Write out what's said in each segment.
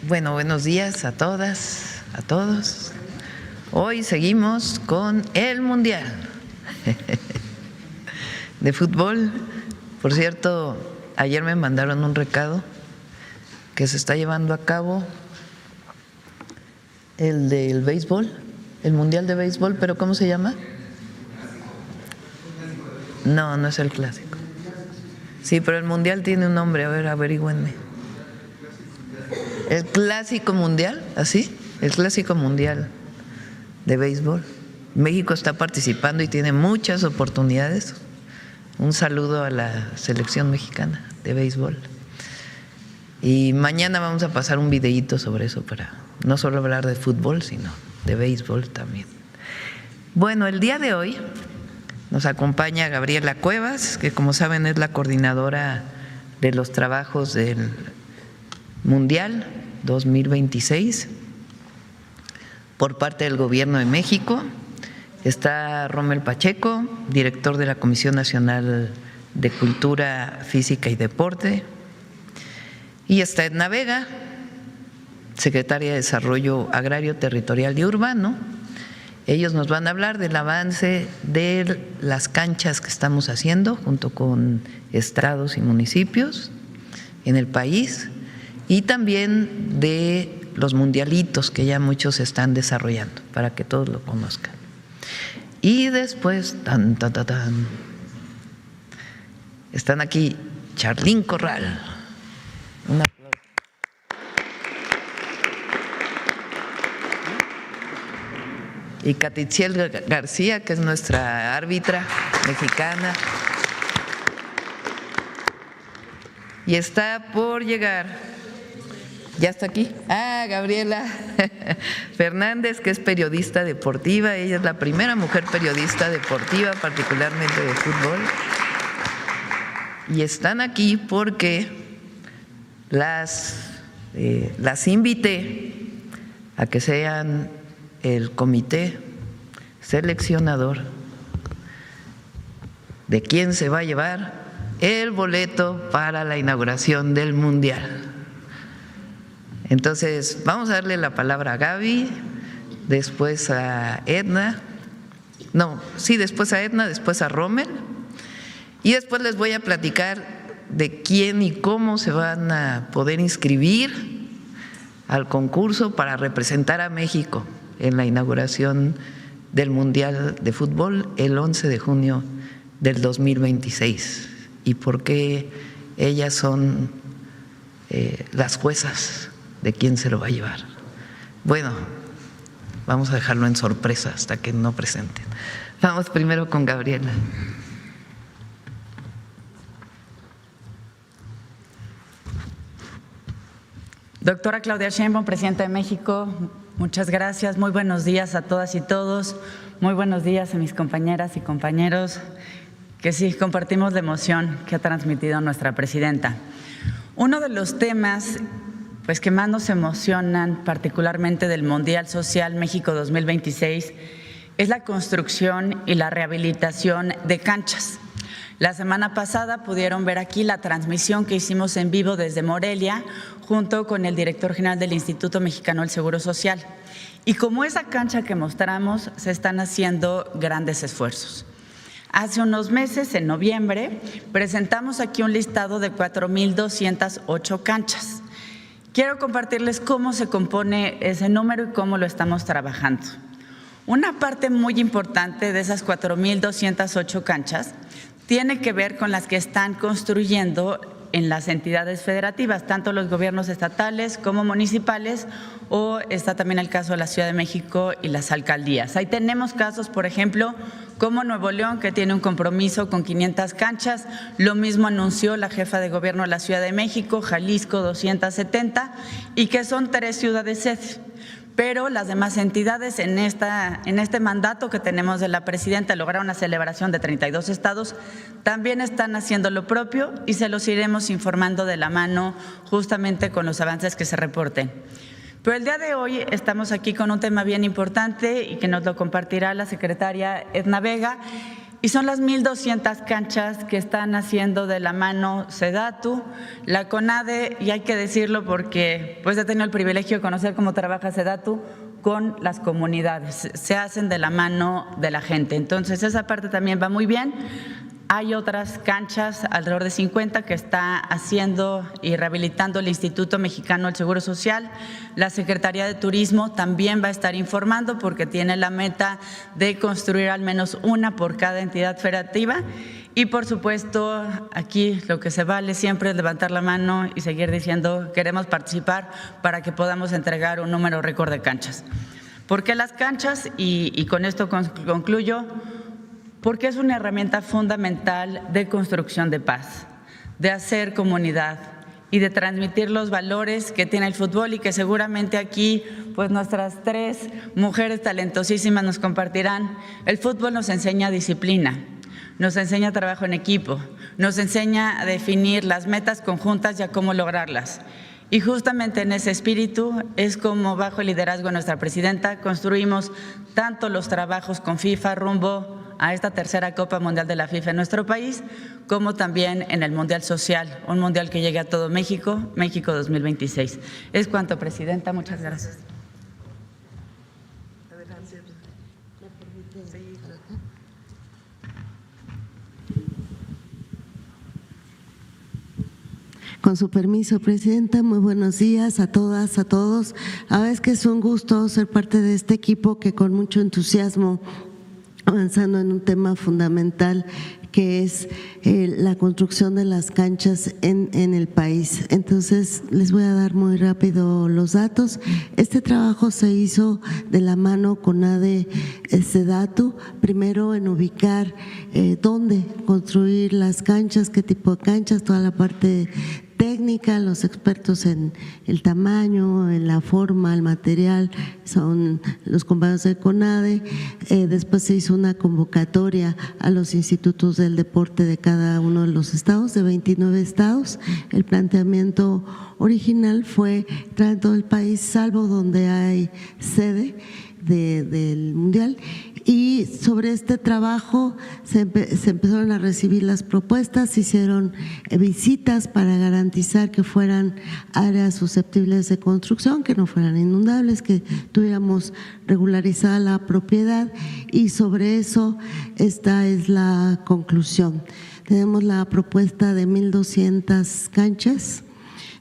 Bueno, buenos días a todas, a todos. Hoy seguimos con el Mundial de fútbol. Por cierto, ayer me mandaron un recado que se está llevando a cabo el del béisbol, el Mundial de béisbol, pero ¿cómo se llama? No, no es el clásico. Sí, pero el Mundial tiene un nombre, a ver, averígüenme. El Clásico Mundial, ¿así? El Clásico Mundial de béisbol. México está participando y tiene muchas oportunidades. Un saludo a la selección mexicana de béisbol. Y mañana vamos a pasar un videíto sobre eso para no solo hablar de fútbol, sino de béisbol también. Bueno, el día de hoy nos acompaña Gabriela Cuevas, que como saben es la coordinadora de los trabajos del Mundial 2026 por parte del Gobierno de México. Está Rommel Pacheco, director de la Comisión Nacional de Cultura Física y Deporte, y está Edna Vega, secretaria de Desarrollo Agrario, Territorial y Urbano. Ellos nos van a hablar del avance de las canchas que estamos haciendo junto con estados y municipios en el país y también de los mundialitos que ya muchos están desarrollando para que todos lo conozcan. Y después, están aquí Charlín Corral. Un aplauso. Y Catitziel García, que es nuestra árbitra mexicana. Y está por llegar, ya está aquí, Gabriela Fernández, que es periodista deportiva. Ella es la primera mujer periodista deportiva, particularmente de fútbol. Y están aquí porque las invité a que sean el comité seleccionador de quién se va a llevar el boleto para la inauguración del Mundial. Entonces, vamos a darle la palabra a Gaby, después a Edna, después a Edna, después a Rommel, y después les voy a platicar de quién y cómo se van a poder inscribir al concurso para representar a México en la inauguración del Mundial de Fútbol el 11 de junio del 2026 y por qué ellas son las juezas de quién se lo va a llevar. Bueno, vamos a dejarlo en sorpresa hasta que no presenten. Vamos primero con Gabriela. Doctora Claudia Sheinbaum, Presidenta de México, muchas gracias. Muy buenos días a todas y todos. Muy buenos días a mis compañeras y compañeros que sí compartimos la emoción que ha transmitido nuestra presidenta. Uno de los temas que más nos emocionan, particularmente del Mundial Social México 2026, es la construcción y la rehabilitación de canchas. La semana pasada pudieron ver aquí la transmisión que hicimos en vivo desde Morelia, junto con el director general del Instituto Mexicano del Seguro Social. Y como esa cancha que mostramos, se están haciendo grandes esfuerzos. Hace unos meses, en noviembre, presentamos aquí un listado de 4,208 canchas. Quiero compartirles cómo se compone ese número y cómo lo estamos trabajando. Una parte muy importante de esas 4,208 canchas tiene que ver con las que están construyendo en las entidades federativas, tanto los gobiernos estatales como municipales, o está también el caso de la Ciudad de México y las alcaldías. Ahí tenemos casos, por ejemplo, como Nuevo León, que tiene un compromiso con 500 canchas, lo mismo anunció la jefa de gobierno de la Ciudad de México, Jalisco 270, y que son 3 ciudades sede. Pero las demás entidades en este mandato que tenemos de la presidenta, lograr una celebración de 32 estados, también están haciendo lo propio y se los iremos informando de la mano justamente con los avances que se reporten. Pero el día de hoy estamos aquí con un tema bien importante y que nos lo compartirá la secretaria Edna Vega, y son las 1,200 canchas que están haciendo de la mano SEDATU, la CONADE, y hay que decirlo porque pues he tenido el privilegio de conocer cómo trabaja SEDATU con las comunidades, se hacen de la mano de la gente. Entonces esa parte también va muy bien. Hay otras canchas, alrededor de 50, que está haciendo y rehabilitando el Instituto Mexicano del Seguro Social. La Secretaría de Turismo también va a estar informando porque tiene la meta de construir al menos una por cada entidad federativa. Y por supuesto, aquí lo que se vale siempre es levantar la mano y seguir diciendo queremos participar para que podamos entregar un número récord de canchas. ¿Por qué las canchas? Y con esto concluyo. Porque es una herramienta fundamental de construcción de paz, de hacer comunidad y de transmitir los valores que tiene el fútbol y que seguramente aquí pues nuestras 3 mujeres talentosísimas nos compartirán. El fútbol nos enseña disciplina, nos enseña trabajo en equipo, nos enseña a definir las metas conjuntas y a cómo lograrlas. Y justamente en ese espíritu es como bajo el liderazgo de nuestra presidenta construimos tanto los trabajos con FIFA rumbo a esta tercera Copa Mundial de la FIFA en nuestro país, como también en el Mundial Social, un mundial que llegue a todo México, México 2026. Es cuanto, presidenta. Muchas gracias. Con su permiso, presidenta, muy buenos días a todas, a todos. La verdad es que es un gusto ser parte de este equipo que con mucho entusiasmo avanzando en un tema fundamental que es la construcción de las canchas en el país. Entonces, les voy a dar muy rápido los datos. Este trabajo se hizo de la mano con ADE SEDATU, primero en ubicar dónde construir las canchas, qué tipo de canchas, toda la parte técnica, los expertos en el tamaño, en la forma, el material, son los compañeros de CONADE. Después se hizo una convocatoria a los institutos del deporte de cada uno de los estados, de 29 estados. El planteamiento original fue traer todo el país, salvo donde hay sede del Mundial. Y sobre este trabajo se empezaron a recibir las propuestas, se hicieron visitas para garantizar que fueran áreas susceptibles de construcción, que no fueran inundables, que tuviéramos regularizada la propiedad, y sobre eso esta es la conclusión. Tenemos la propuesta de 1,200 canchas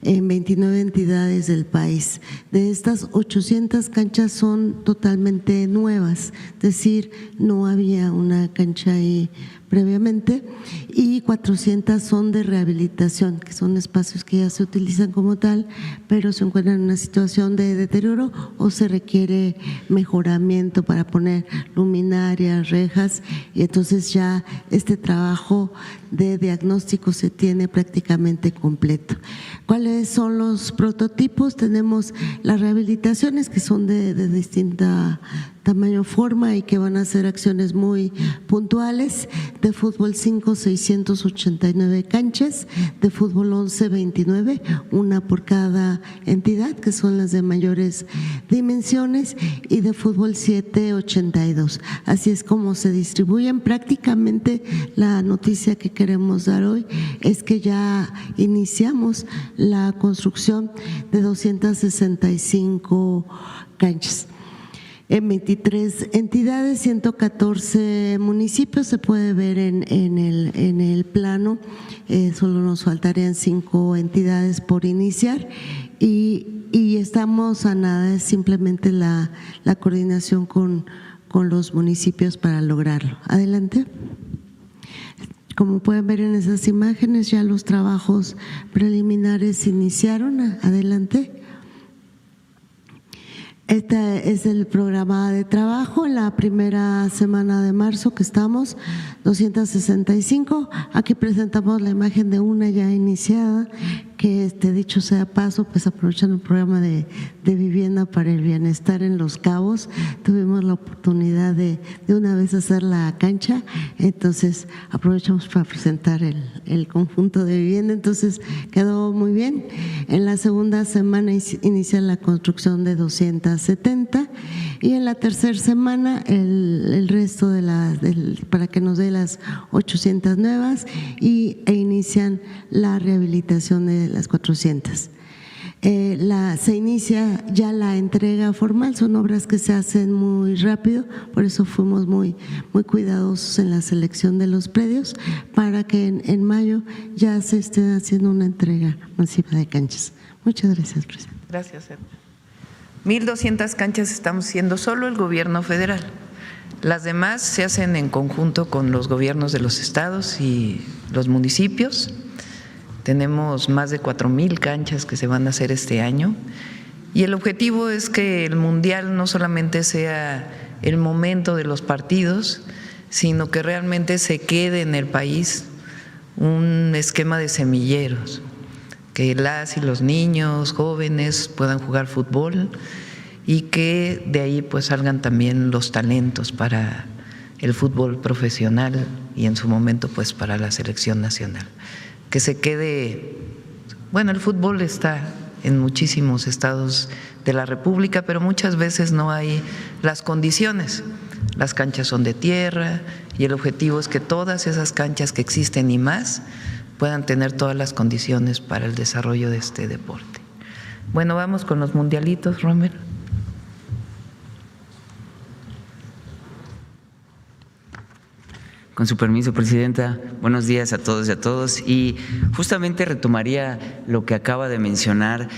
en 29 entidades del país. De estas, 800 canchas son totalmente nuevas, es decir, no había una cancha ahí previamente, y 400 son de rehabilitación, que son espacios que ya se utilizan como tal, pero se encuentran en una situación de deterioro o se requiere mejoramiento para poner luminarias, rejas, y entonces ya este trabajo de diagnóstico se tiene prácticamente completo. ¿Cuáles son los prototipos? Tenemos las rehabilitaciones, que son de distinta tamaño, forma, y que van a ser acciones muy puntuales. De fútbol 5, 689 canchas, de fútbol 11, 29, una por cada entidad, que son las de mayores dimensiones, y de fútbol 7, 82. Así es como se distribuyen. Prácticamente la noticia que queremos dar hoy es que ya iniciamos la construcción de 265 canchas. En 23 entidades, 114 municipios, se puede ver en el plano. Solo nos faltarían 5 entidades por iniciar, y estamos a nada, es simplemente la coordinación con los municipios para lograrlo. Adelante. Como pueden ver en esas imágenes, ya los trabajos preliminares se iniciaron. Adelante. Este es el programa de trabajo en la primera semana de marzo que estamos, 265. Aquí presentamos la imagen de una ya iniciada, que dicho sea paso, pues aprovechando el programa de vivienda para el bienestar en Los Cabos, tuvimos la oportunidad de una vez hacer la cancha, entonces aprovechamos para presentar el conjunto de vivienda, entonces quedó muy bien. En la segunda semana inicia la construcción de 270 y en la tercera semana el resto para que nos dé las 800 nuevas e inician la rehabilitación de las 400. Se inicia ya la entrega formal, son obras que se hacen muy rápido, por eso fuimos muy cuidadosos en la selección de los predios para que en mayo ya se esté haciendo una entrega masiva de canchas. Muchas gracias, presidente. Gracias, Edna. 1,200 canchas estamos haciendo solo el gobierno federal. Las demás se hacen en conjunto con los gobiernos de los estados y los municipios. Tenemos más de 4,000 canchas que se van a hacer este año y el objetivo es que el mundial no solamente sea el momento de los partidos, sino que realmente se quede en el país un esquema de semilleros, que las y los niños jóvenes puedan jugar fútbol y que de ahí pues salgan también los talentos para el fútbol profesional y en su momento pues para la selección nacional. Que se quede, bueno, el fútbol está en muchísimos estados de la República, pero muchas veces no hay las condiciones. Las canchas son de tierra y el objetivo es que todas esas canchas que existen y más puedan tener todas las condiciones para el desarrollo de este deporte. Bueno, vamos con los mundialitos, Romero. Con su permiso, Presidenta, buenos días a todos y a todos. Y justamente retomaría lo que acaba de mencionar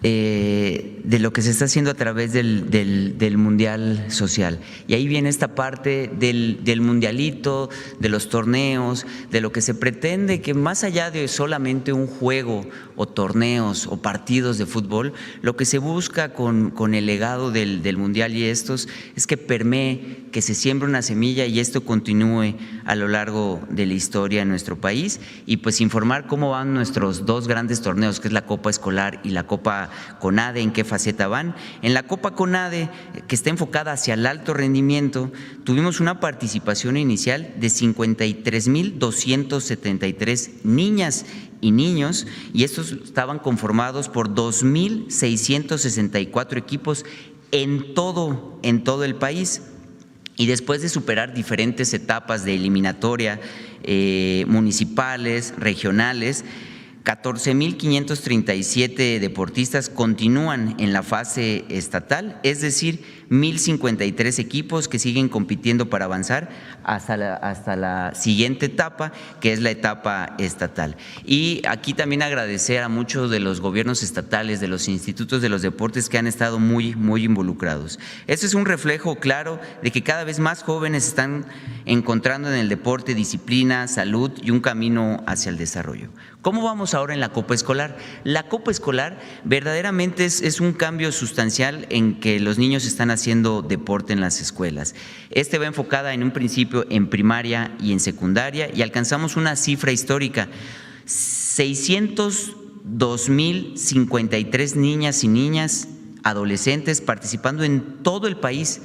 de lo que se está haciendo a través del Mundial Social. Y ahí viene esta parte del mundialito, de los torneos, de lo que se pretende que más allá de solamente un juego o torneos o partidos de fútbol, lo que se busca con el legado del Mundial y estos es que permee, que se siembre una semilla y esto continúe a lo largo de la historia en nuestro país y pues informar cómo van nuestros dos grandes torneos, que es la Copa Escolar y la Copa CONADE, en qué faceta van. En la Copa CONADE, que está enfocada hacia el alto rendimiento, tuvimos una participación inicial de 53,273 niñas y niños, y estos estaban conformados por 2,664 equipos en todo el país. Y después de superar diferentes etapas de eliminatoria, municipales, regionales, 14,537 deportistas continúan en la fase estatal, es decir, 1,053 equipos que siguen compitiendo para avanzar hasta la siguiente etapa, que es la etapa estatal. Y aquí también agradecer a muchos de los gobiernos estatales, de los institutos de los deportes que han estado muy involucrados. Esto es un reflejo claro de que cada vez más jóvenes están encontrando en el deporte disciplina, salud y un camino hacia el desarrollo. ¿Cómo vamos ahora en la Copa Escolar? La Copa Escolar verdaderamente es un cambio sustancial en que los niños están haciendo deporte en las escuelas. Va enfocada en un principio en primaria y en secundaria y alcanzamos una cifra histórica, 602,053 niñas y niñas, adolescentes participando en todo el país.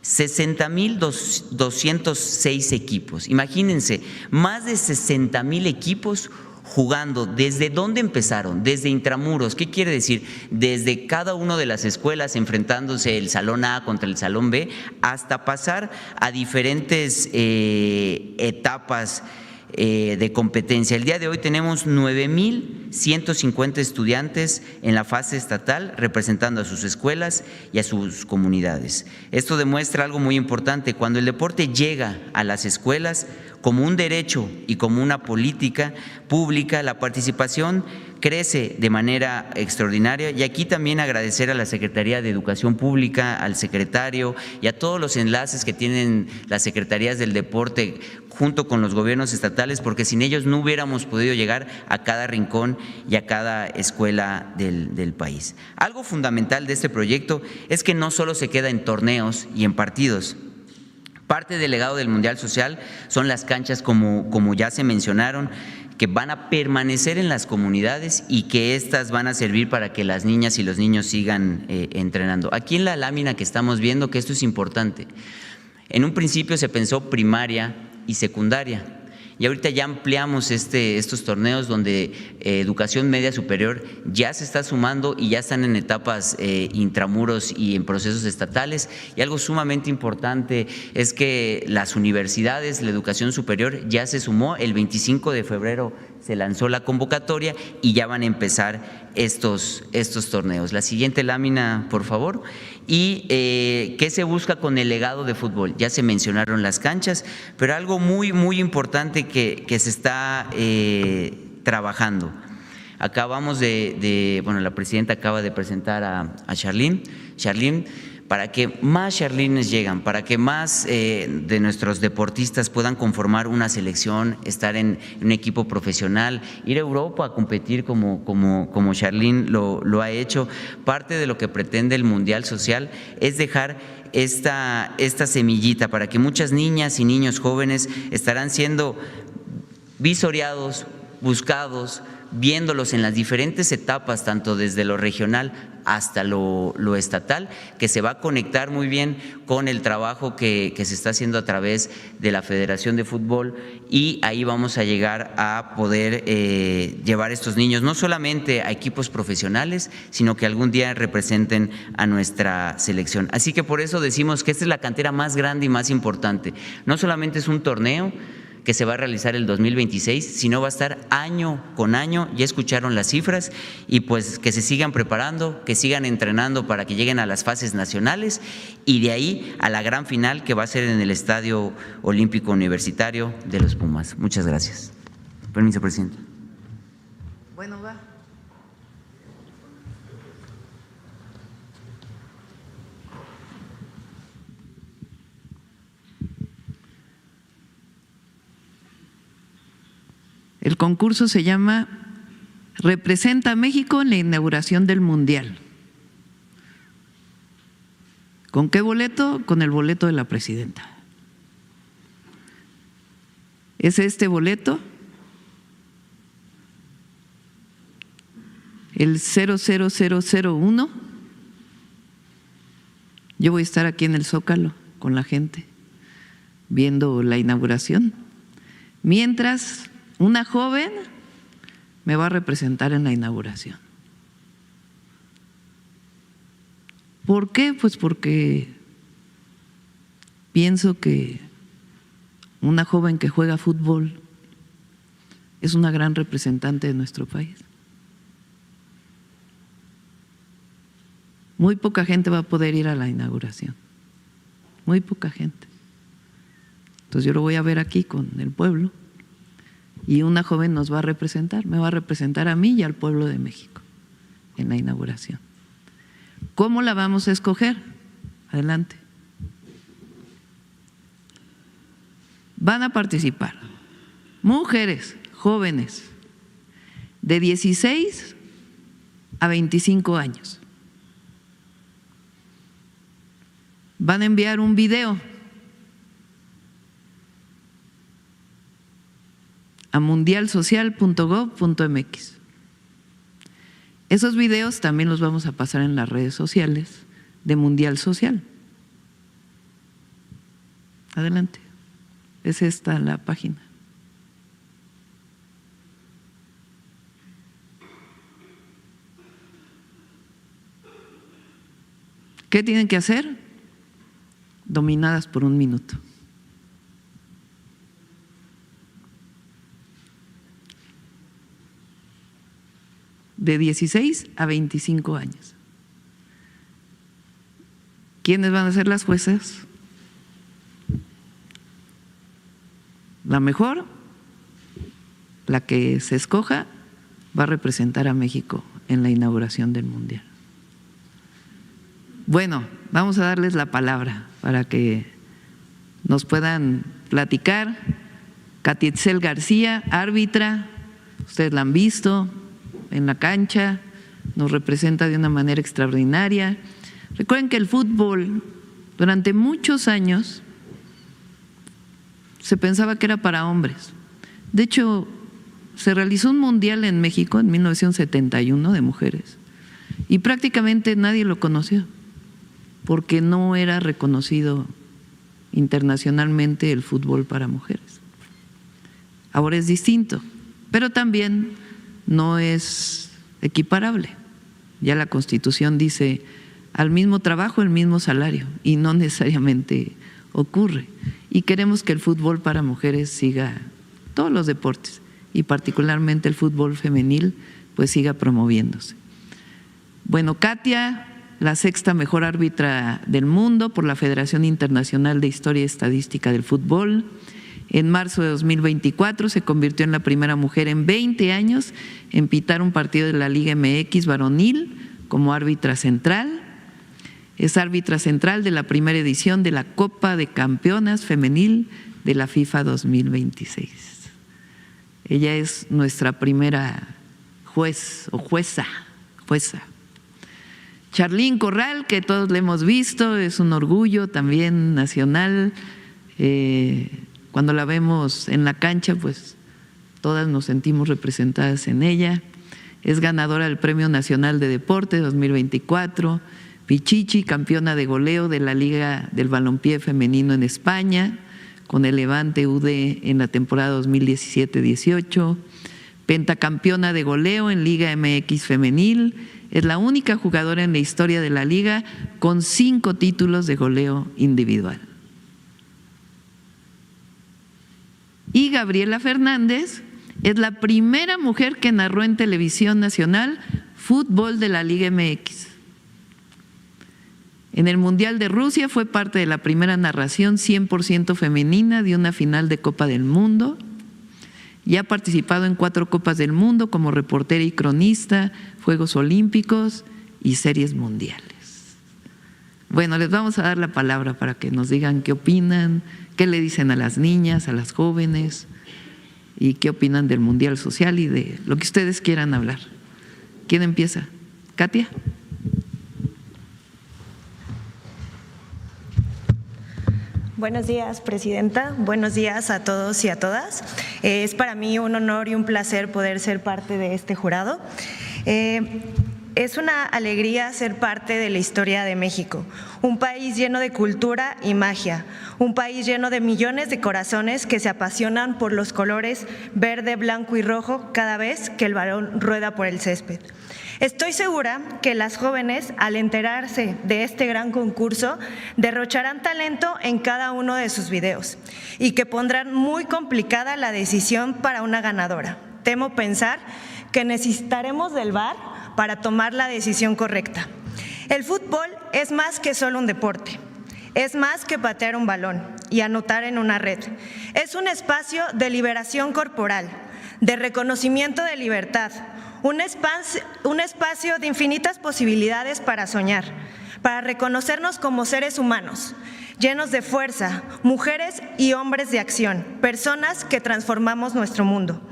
60,206 equipos. Imagínense, más de 60,000 equipos jugando. ¿Desde dónde empezaron? Desde intramuros. ¿Qué quiere decir? Desde cada una de las escuelas enfrentándose el salón A contra el salón B hasta pasar a diferentes etapas de competencia. El día de hoy tenemos 9,150 estudiantes en la fase estatal representando a sus escuelas y a sus comunidades. Esto demuestra algo muy importante: cuando el deporte llega a las escuelas como un derecho y como una política pública, la participación crece de manera extraordinaria. Y aquí también agradecer a la Secretaría de Educación Pública, al secretario y a todos los enlaces que tienen las secretarías del deporte junto con los gobiernos estatales, porque sin ellos no hubiéramos podido llegar a cada rincón y a cada escuela del país. Algo fundamental de este proyecto es que no solo se queda en torneos y en partidos. Parte del legado del Mundial Social son las canchas, como ya se mencionaron, que van a permanecer en las comunidades y que estas van a servir para que las niñas y los niños sigan entrenando. Aquí en la lámina que estamos viendo, que esto es importante, en un principio se pensó primaria y secundaria. Y ahorita ya ampliamos estos torneos donde educación media superior ya se está sumando y ya están en etapas intramuros y en procesos estatales. Y algo sumamente importante es que las universidades, la educación superior ya se sumó. El 25 de febrero se lanzó la convocatoria y ya van a empezar estos torneos. La siguiente lámina, por favor. ¿Y qué se busca con el legado de fútbol? Ya se mencionaron las canchas, pero algo muy, muy importante que se está trabajando. Acabamos bueno, la presidenta acaba de presentar a Charlene, para que más Charlines llegan, para que más de nuestros deportistas puedan conformar una selección, estar en un equipo profesional, ir a Europa a competir como Charlene lo ha hecho. Parte de lo que pretende el Mundial Social es dejar esta semillita para que muchas niñas y niños jóvenes estarán siendo visoreados, buscados, viéndolos en las diferentes etapas, tanto desde lo regional hasta lo estatal, que se va a conectar muy bien con el trabajo que se está haciendo a través de la Federación de Fútbol, y ahí vamos a llegar a poder llevar a estos niños no solamente a equipos profesionales, sino que algún día representen a nuestra selección. Así que por eso decimos que esta es la cantera más grande y más importante. No solamente es un torneo que se va a realizar el 2026, sino va a estar año con año. Ya escucharon las cifras, y pues que se sigan preparando, que sigan entrenando para que lleguen a las fases nacionales y de ahí a la gran final que va a ser en el Estadio Olímpico Universitario de los Pumas. Muchas gracias. Permiso, presidente. Bueno, va. El concurso se llama Representa a México en la inauguración del Mundial. ¿Con qué boleto? Con el boleto de la presidenta. Es este boleto, el 00001. Yo voy a estar aquí en el Zócalo con la gente viendo la inauguración, mientras una joven me va a representar en la inauguración. ¿Por qué? Pues porque pienso que una joven que juega fútbol es una gran representante de nuestro país. Muy poca gente va a poder ir a la inauguración, muy poca gente. Entonces yo lo voy a ver aquí con el pueblo, y una joven nos va a representar, me va a representar a mí y al pueblo de México en la inauguración. ¿Cómo la vamos a escoger? Adelante. Van a participar mujeres jóvenes de 16 a 25 años. Van a enviar un video a mundialsocial.gov.mx. Esos videos también los vamos a pasar en las redes sociales de Mundial Social. Adelante. Es esta la página. ¿Qué tienen que hacer? Dominadas por 1 minuto. De 16 a 25 años. ¿Quiénes van a ser las juezas? La mejor, la que se escoja, va a representar a México en la inauguración del Mundial. Bueno, vamos a darles la palabra para que nos puedan platicar. Catitzel García, árbitra, ustedes la han visto en la cancha, nos representa de una manera extraordinaria. Recuerden que el fútbol durante muchos años se pensaba que era para hombres. De hecho, se realizó un mundial en México en 1971 de mujeres y prácticamente nadie lo conoció porque no era reconocido internacionalmente el fútbol para mujeres. Ahora es distinto, pero también no es equiparable. Ya la Constitución dice al mismo trabajo, el mismo salario, y no necesariamente ocurre. Y queremos que el fútbol para mujeres siga, todos los deportes, y particularmente el fútbol femenil, pues siga promoviéndose. Bueno, Katia, la sexta mejor árbitra del mundo por la Federación Internacional de Historia y Estadística del Fútbol. En marzo de 2024 se convirtió en la primera mujer en 20 años en pitar un partido de la Liga MX varonil como árbitra central. Es árbitra central de la primera edición de la Copa de Campeonas Femenil de la FIFA 2026. Ella es nuestra primera juez o jueza. Charlín Corral, que todos le hemos visto, es un orgullo también nacional. Cuando la vemos en la cancha, pues todas nos sentimos representadas en ella. Es ganadora del Premio Nacional de Deporte 2024. Pichichi, campeona de goleo de la Liga del Balompié Femenino en España, con el Levante UD en la temporada 2017-18. Pentacampeona de goleo en Liga MX Femenil. Es la única jugadora en la historia de la liga con 5 títulos de goleo individual. Y Gabriela Fernández es la primera mujer que narró en televisión nacional fútbol de la Liga MX. En el Mundial de Rusia fue parte de la primera narración 100% femenina de una final de Copa del Mundo y ha participado en 4 Copas del Mundo como reportera y cronista, Juegos Olímpicos y series mundiales. Bueno, les vamos a dar la palabra para que nos digan qué opinan, qué le dicen a las niñas, a las jóvenes y qué opinan del Mundial Social y de lo que ustedes quieran hablar. ¿Quién empieza? ¿Katia? Buenos días, Presidenta. Buenos días a todos y a todas. Es para mí un honor y un placer poder ser parte de este jurado. Es una alegría ser parte de la historia de México, un país lleno de cultura y magia, un país lleno de millones de corazones que se apasionan por los colores verde, blanco y rojo cada vez que el balón rueda por el césped. Estoy segura que las jóvenes, al enterarse de este gran concurso, derrocharán talento en cada uno de sus videos y que pondrán muy complicada la decisión para una ganadora. Temo pensar que necesitaremos del VAR para tomar la decisión correcta. El fútbol es más que solo un deporte. Es más que patear un balón y anotar en una red. Es un espacio de liberación corporal, de reconocimiento de libertad, un espacio de infinitas posibilidades para soñar, para reconocernos como seres humanos, llenos de fuerza, mujeres y hombres de acción, personas que transformamos nuestro mundo.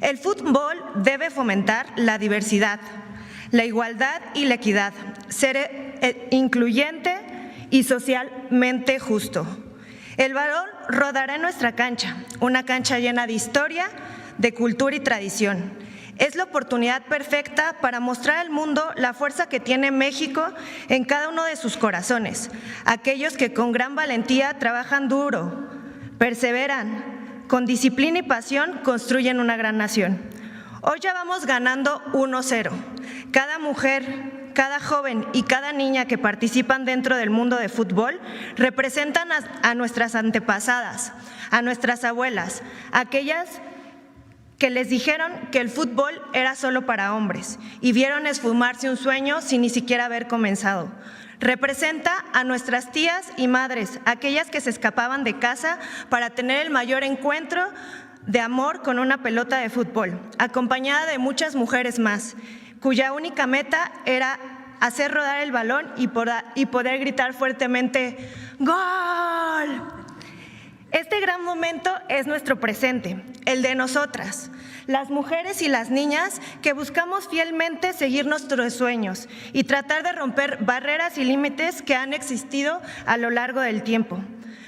El fútbol debe fomentar la diversidad, la igualdad y la equidad, ser incluyente y socialmente justo. El balón rodará en nuestra cancha, una cancha llena de historia, de cultura y tradición. Es la oportunidad perfecta para mostrar al mundo la fuerza que tiene México en cada uno de sus corazones, aquellos que con gran valentía trabajan duro, perseveran, con disciplina y pasión construyen una gran nación. Hoy ya vamos ganando 1-0. Cada mujer, cada joven y cada niña que participan dentro del mundo de fútbol representan a nuestras antepasadas, a nuestras abuelas, aquellas que les dijeron que el fútbol era solo para hombres y vieron esfumarse un sueño sin ni siquiera haber comenzado. Representa a nuestras tías y madres, aquellas que se escapaban de casa para tener el mayor encuentro de amor con una pelota de fútbol, acompañada de muchas mujeres más, cuya única meta era hacer rodar el balón y poder gritar fuertemente ¡Gol! Este gran momento es nuestro presente, el de nosotras, las mujeres y las niñas que buscamos fielmente seguir nuestros sueños y tratar de romper barreras y límites que han existido a lo largo del tiempo.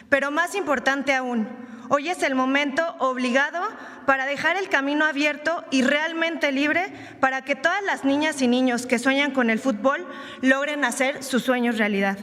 Pero más importante aún, hoy es el momento obligado para dejar el camino abierto y realmente libre para que todas las niñas y niños que sueñan con el fútbol logren hacer sus sueños realidad.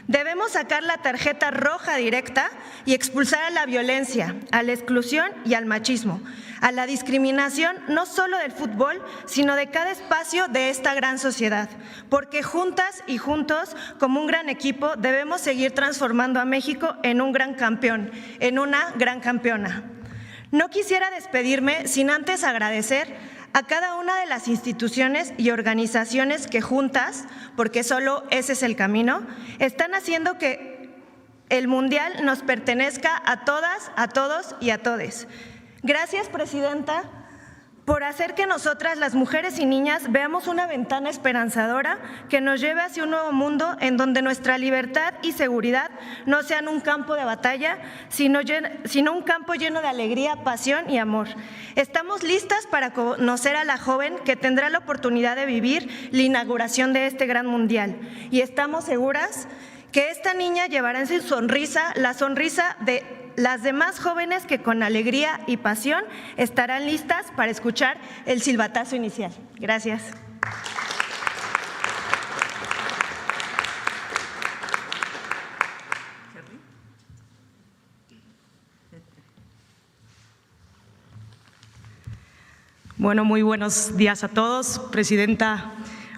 Debemos sacar la tarjeta roja directa y expulsar a la violencia, a la exclusión y al machismo, a la discriminación no solo del fútbol, sino de cada espacio de esta gran sociedad, porque juntas y juntos, como un gran equipo, debemos seguir transformando a México en un gran campeón, en una gran campeona. No quisiera despedirme sin antes agradecer a cada una de las instituciones y organizaciones que juntas, porque solo ese es el camino, están haciendo que el Mundial nos pertenezca a todas, a todos y a todes. Gracias, Presidenta, por hacer que nosotras, las mujeres y niñas, veamos una ventana esperanzadora que nos lleve hacia un nuevo mundo en donde nuestra libertad y seguridad no sean un campo de batalla, sino un campo lleno de alegría, pasión y amor. Estamos listas para conocer a la joven que tendrá la oportunidad de vivir la inauguración de este gran mundial y estamos seguras que esta niña llevará en su sonrisa la sonrisa de las demás jóvenes que con alegría y pasión estarán listas para escuchar el silbatazo inicial. Gracias. Bueno, muy buenos días a todos. Presidenta,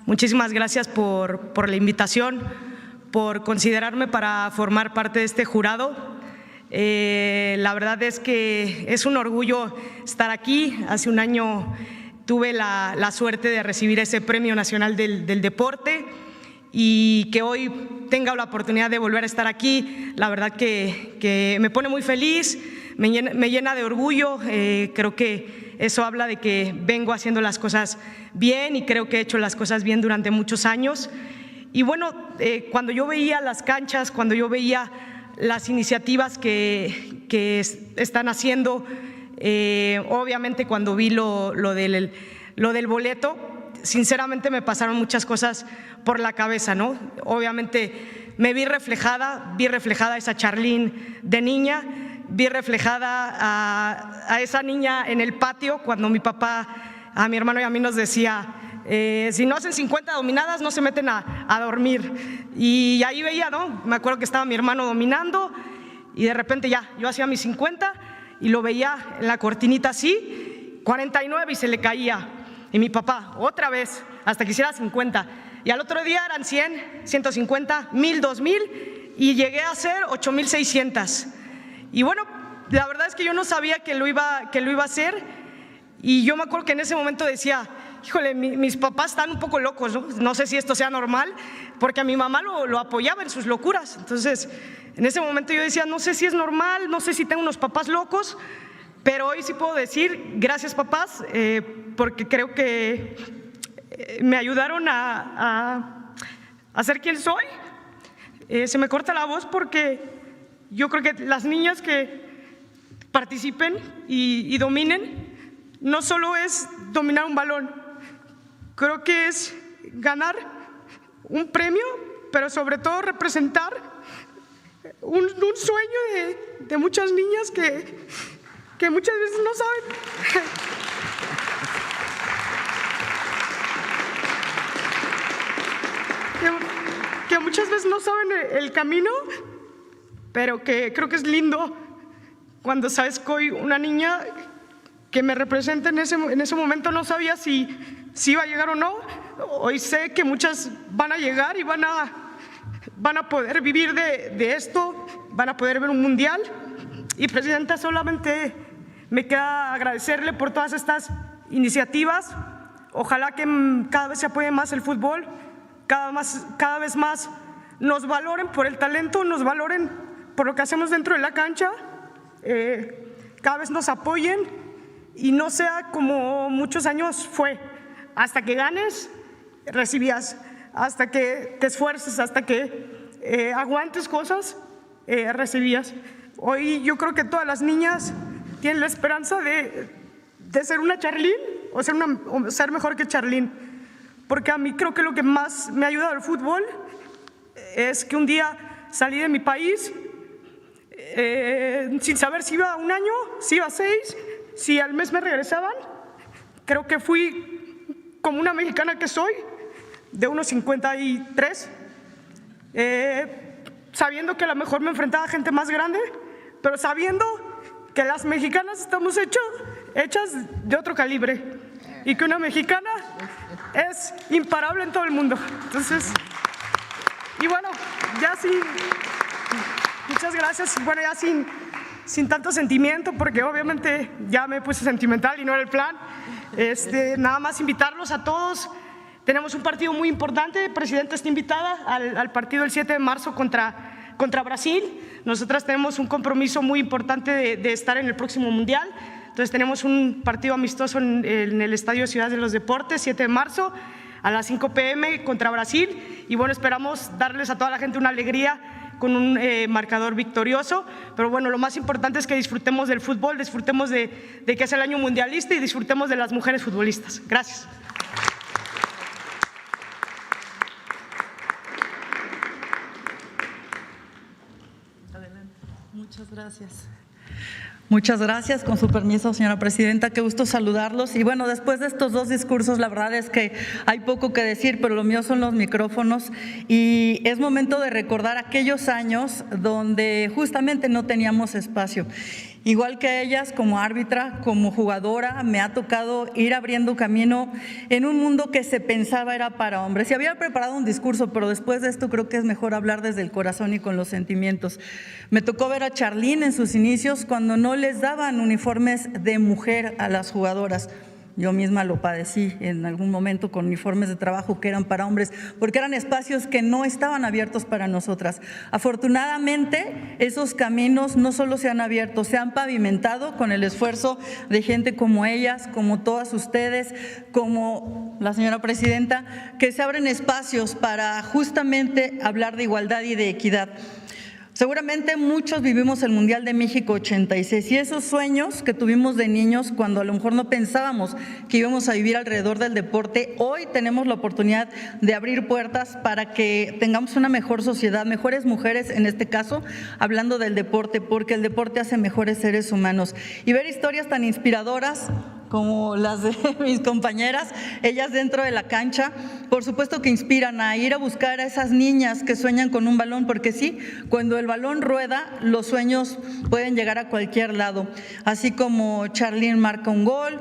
muchísimas gracias por la invitación, por considerarme para formar parte de este jurado. La verdad es que es un orgullo estar aquí. Hace un año tuve la suerte de recibir ese Premio Nacional del Deporte y que hoy tenga la oportunidad de volver a estar aquí, la verdad que me pone muy feliz, me llena de orgullo. Creo que eso habla de que vengo haciendo las cosas bien y creo que he hecho las cosas bien durante muchos años. Y bueno, cuando yo veía las canchas, cuando yo veía las iniciativas que están haciendo, obviamente cuando vi lo del boleto, sinceramente me pasaron muchas cosas por la cabeza, ¿no? Obviamente me vi reflejada esa Charlín de niña, vi reflejada a esa niña en el patio cuando mi papá a mi hermano y a mí nos decía: si no hacen 50 dominadas no se meten a dormir. Y ahí veía, ¿no? Me acuerdo que estaba mi hermano dominando y de repente ya, yo hacía mis 50 y lo veía en la cortinita así, 49 y se le caía. Y mi papá, otra vez, hasta que hiciera 50. Y al otro día eran 100, 150, 1000, 2000 y llegué a hacer 8600. Y bueno, la verdad es que yo no sabía que lo iba a hacer y yo me acuerdo que en ese momento decía: híjole, mis papás están un poco locos, ¿no? No sé si esto sea normal, porque a mi mamá lo apoyaba en sus locuras. Entonces, en ese momento yo decía: no sé si es normal, no sé si tengo unos papás locos, pero hoy sí puedo decir gracias, papás, porque creo que me ayudaron a ser quien soy. Se me corta la voz porque yo creo que las niñas que participen y dominen, no solo es dominar un balón, creo que es ganar un premio, pero sobre todo representar un sueño de muchas niñas que muchas veces no saben. que muchas veces no saben el camino, pero que creo que es lindo cuando sabes que hoy una niña que me representa en ese momento no sabía si iba a llegar o no. Hoy sé que muchas van a llegar y van a poder vivir de esto, van a poder ver un mundial. Y Presidenta, solamente me queda agradecerle por todas estas iniciativas. Ojalá que cada vez se apoye más el fútbol, cada vez más nos valoren por el talento, nos valoren por lo que hacemos dentro de la cancha, cada vez nos apoyen y no sea como muchos años fue: hasta que ganes, recibías, hasta que te esfuerces, hasta que aguantes cosas, recibías. Hoy yo creo que todas las niñas tienen la esperanza de ser una Charlín o ser mejor que Charlín, porque a mí creo que lo que más me ha ayudado el fútbol es que un día salí de mi país sin saber si iba a un año, si iba a 6, si al mes me regresaban, creo que fui como una mexicana que soy, de 1,53, sabiendo que a lo mejor me enfrentaba a gente más grande, pero sabiendo que las mexicanas estamos hechas de otro calibre y que una mexicana es imparable en todo el mundo. Entonces, y bueno, ya sin, muchas gracias, bueno, ya sin tanto sentimiento, porque obviamente ya me puse sentimental y no era el plan. Nada más invitarlos a todos. Tenemos un partido muy importante, Presidenta está invitada al partido el 7 de marzo contra Brasil. Nosotras tenemos un compromiso muy importante de estar en el próximo Mundial. Entonces tenemos un partido amistoso en el Estadio Ciudad de los Deportes, 7 de marzo, a las 5 p.m. contra Brasil. Y bueno, esperamos darles a toda la gente una alegría con un marcador victorioso. Pero bueno, lo más importante es que disfrutemos del fútbol, disfrutemos de que es el año mundialista y disfrutemos de las mujeres futbolistas. Gracias. Muchas gracias. Muchas gracias. Con su permiso, señora presidenta, qué gusto saludarlos. Y bueno, después de estos dos discursos, la verdad es que hay poco que decir, pero lo mío son los micrófonos. Y es momento de recordar aquellos años donde justamente no teníamos espacio. Igual que ellas, como árbitra, como jugadora, me ha tocado ir abriendo camino en un mundo que se pensaba era para hombres. Y había preparado un discurso, pero después de esto creo que es mejor hablar desde el corazón y con los sentimientos. Me tocó ver a Charlín en sus inicios cuando no les daban uniformes de mujer a las jugadoras. Yo misma lo padecí en algún momento con uniformes de trabajo que eran para hombres, porque eran espacios que no estaban abiertos para nosotras. Afortunadamente, esos caminos no solo se han abierto, se han pavimentado con el esfuerzo de gente como ellas, como todas ustedes, como la señora presidenta, que se abren espacios para justamente hablar de igualdad y de equidad. Seguramente muchos vivimos el Mundial de México 86 y esos sueños que tuvimos de niños cuando a lo mejor no pensábamos que íbamos a vivir alrededor del deporte, hoy tenemos la oportunidad de abrir puertas para que tengamos una mejor sociedad, mejores mujeres en este caso, hablando del deporte, porque el deporte hace mejores seres humanos. Y ver historias tan inspiradoras como las de mis compañeras, ellas dentro de la cancha, por supuesto que inspiran a ir a buscar a esas niñas que sueñan con un balón, porque sí, cuando el balón rueda, los sueños pueden llegar a cualquier lado. Así como Charlín marca un gol,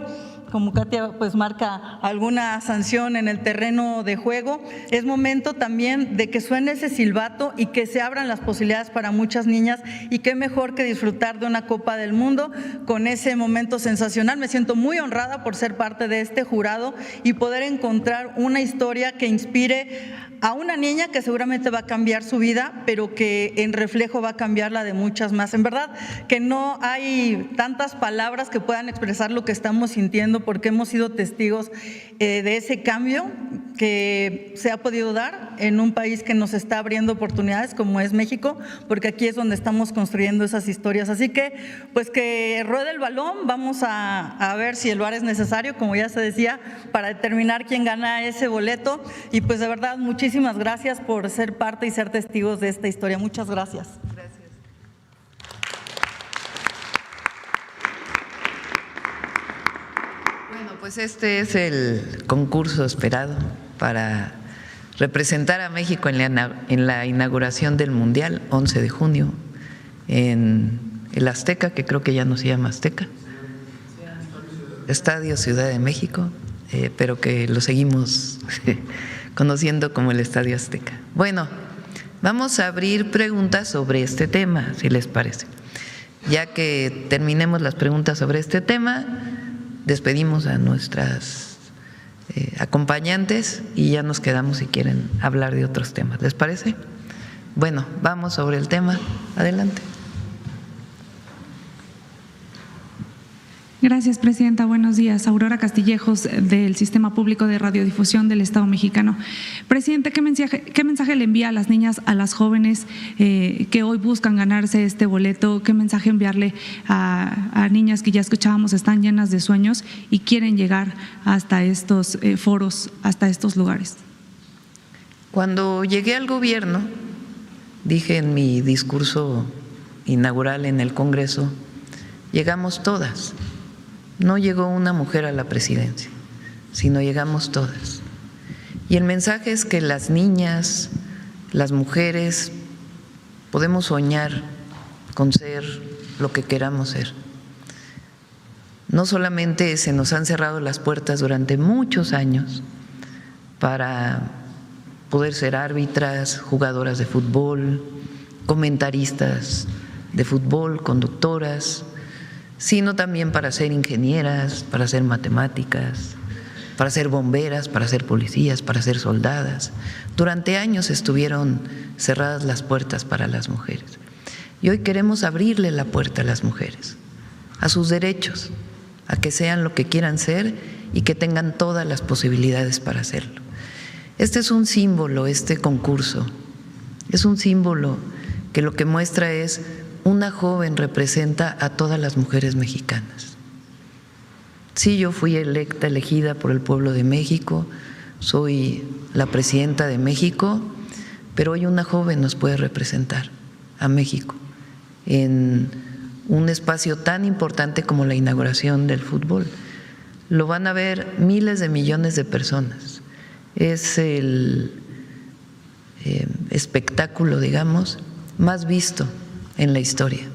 como Katia pues marca alguna sanción en el terreno de juego, es momento también de que suene ese silbato y que se abran las posibilidades para muchas niñas, y qué mejor que disfrutar de una Copa del Mundo con ese momento sensacional. Me siento muy honrada por ser parte de este jurado y poder encontrar una historia que inspire a una niña que seguramente va a cambiar su vida, pero que en reflejo va a cambiar la de muchas más. En verdad que no hay tantas palabras que puedan expresar lo que estamos sintiendo, porque hemos sido testigos de ese cambio que se ha podido dar en un país que nos está abriendo oportunidades como es México, porque aquí es donde estamos construyendo esas historias. Así que pues que ruede el balón, vamos a ver si el VAR es necesario, como ya se decía, para determinar quién gana ese boleto. Y pues de verdad muchísimas gracias por ser parte y ser testigos de esta historia. Muchas gracias. Pues este es el concurso esperado para representar a México en la inauguración del Mundial, 11 de junio, en el Azteca, que creo que ya no se llama Azteca, Estadio Ciudad de México, pero que lo seguimos conociendo como el Estadio Azteca. Bueno, vamos a abrir preguntas sobre este tema, si les parece. Ya que terminemos las preguntas sobre este tema, despedimos a nuestras acompañantes y ya nos quedamos si quieren hablar de otros temas. ¿Les parece? Bueno, vamos sobre el tema. Adelante. Gracias, presidenta. Buenos días. Aurora Castillejos, del Sistema Público de Radiodifusión del Estado Mexicano. Presidente, ¿qué mensaje le envía a las niñas, a las jóvenes que hoy buscan ganarse este boleto? ¿Qué mensaje enviarle a niñas que ya escuchábamos están llenas de sueños y quieren llegar hasta estos foros, hasta estos lugares? Cuando llegué al gobierno, dije en mi discurso inaugural en el Congreso, llegamos todas. no llegó una mujer a la presidencia, sino llegamos todas. Y el mensaje es que las niñas, las mujeres, podemos soñar con ser lo que queramos ser. No solamente se nos han cerrado las puertas durante muchos años para poder ser árbitras, jugadoras de fútbol, comentaristas de fútbol, conductoras, sino también para ser ingenieras, para ser matemáticas, para ser bomberas, para ser policías, para ser soldadas. Durante años estuvieron cerradas las puertas para las mujeres. Y hoy queremos abrirle la puerta a las mujeres, a sus derechos, a que sean lo que quieran ser y que tengan todas las posibilidades para hacerlo. Este es un símbolo, este concurso, es un símbolo que lo que muestra es una joven representa a todas las mujeres mexicanas. Sí, yo fui elegida por el pueblo de México, soy la presidenta de México, pero hoy una joven nos puede representar a México en un espacio tan importante como la inauguración del fútbol. Lo van a ver miles de millones de personas. Es el espectáculo, digamos, más visto en la historia.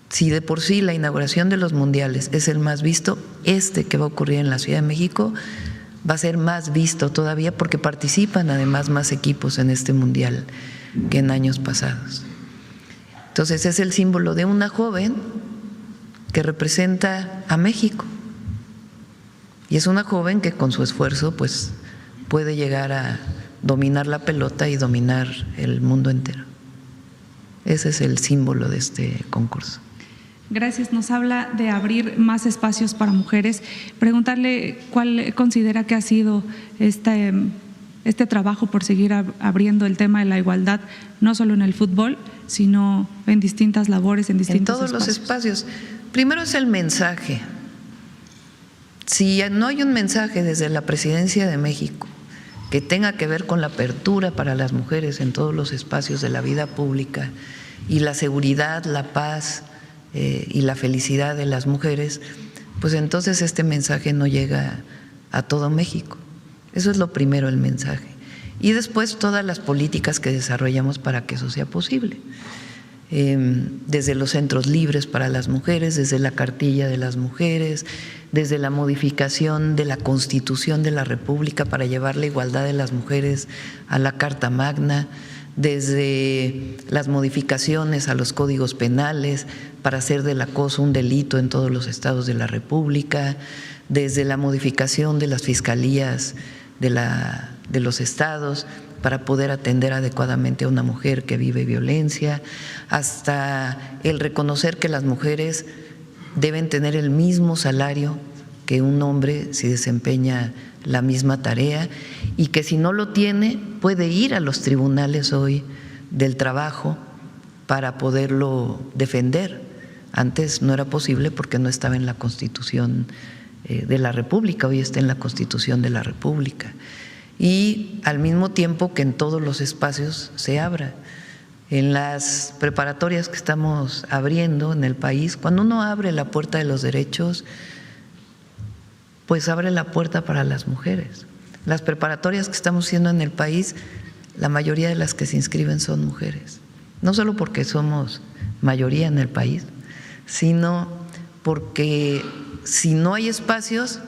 Si de por sí la inauguración de los mundiales es el más visto, este que va a ocurrir en la Ciudad de México va a ser más visto todavía porque participan además más equipos en este mundial que en años pasados. Entonces es el símbolo de una joven que representa a México y es una joven que con su esfuerzo pues puede llegar a dominar la pelota y dominar el mundo entero. Ese es el símbolo de este concurso. Gracias. Nos habla de abrir más espacios para mujeres. Preguntarle cuál considera que ha sido este trabajo por seguir abriendo el tema de la igualdad, no solo en el fútbol, sino en distintas labores, en distintos espacios. En todos los espacios. Primero es el mensaje. Si no hay un mensaje desde la Presidencia de México que tenga que ver con la apertura para las mujeres en todos los espacios de la vida pública y la seguridad, la paz y la felicidad de las mujeres, pues entonces este mensaje no llega a todo México. Eso es lo primero, el mensaje. Y después todas las políticas que desarrollamos para que eso sea posible. Desde los centros libres para las mujeres, desde la cartilla de las mujeres, desde la modificación de la Constitución de la República para llevar la igualdad de las mujeres a la Carta Magna, desde las modificaciones a los códigos penales para hacer del acoso un delito en todos los estados de la República, desde la modificación de las fiscalías de los estados para poder atender adecuadamente a una mujer que vive violencia, hasta el reconocer que las mujeres deben tener el mismo salario que un hombre si desempeña la misma tarea y que si no lo tiene puede ir a los tribunales hoy del trabajo para poderlo defender. Antes no era posible porque no estaba en la Constitución de la República, hoy está en la Constitución de la República. Y al mismo tiempo que en todos los espacios se abra. En las preparatorias que estamos abriendo en el país, cuando uno abre la puerta de los derechos, pues abre la puerta para las mujeres. Las preparatorias que estamos haciendo en el país, la mayoría de las que se inscriben son mujeres. No solo porque somos mayoría en el país, sino porque si no hay espacios,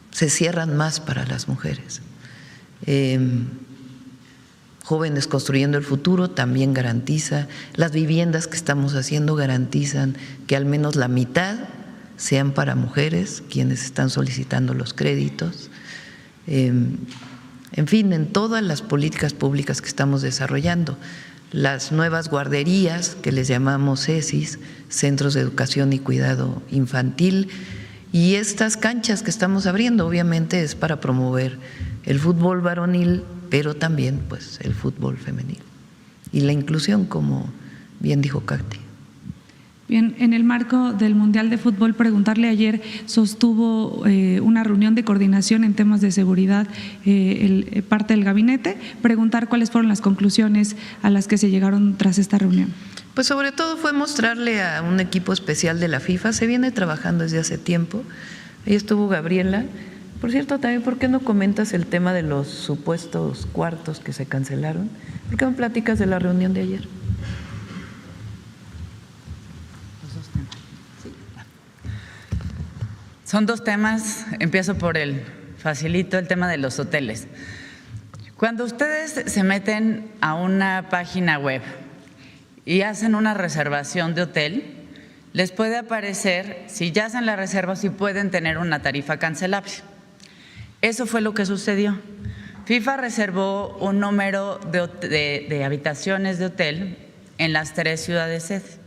se cierran más para las mujeres. Jóvenes Construyendo el Futuro también garantiza, las viviendas que estamos haciendo garantizan que al menos la mitad sean para mujeres, quienes están solicitando los créditos. En fin, en todas las políticas públicas que estamos desarrollando, las nuevas guarderías que les llamamos CESIS, Centros de Educación y Cuidado Infantil, y estas canchas que estamos abriendo obviamente es para promover el fútbol varonil, pero también pues el fútbol femenil y la inclusión, como bien dijo Katy. Bien, en el marco del Mundial de Fútbol, preguntarle, ayer sostuvo una reunión de coordinación en temas de seguridad parte del gabinete, preguntar cuáles fueron las conclusiones a las que se llegaron tras esta reunión. Pues sobre todo fue mostrarle a un equipo especial de la FIFA, se viene trabajando desde hace tiempo, ahí estuvo Gabriela. Por cierto, también, ¿por qué no comentas el tema de los supuestos cuartos que se cancelaron? ¿Por qué no platicas de la reunión de ayer? Son dos temas, empiezo por el facilito, el tema de los hoteles. Cuando ustedes se meten a una página web y hacen una reservación de hotel, les puede aparecer, si ya hacen la reserva, si pueden tener una tarifa cancelable. Eso fue lo que sucedió. FIFA reservó un número de habitaciones de hotel en las 3 ciudades sede.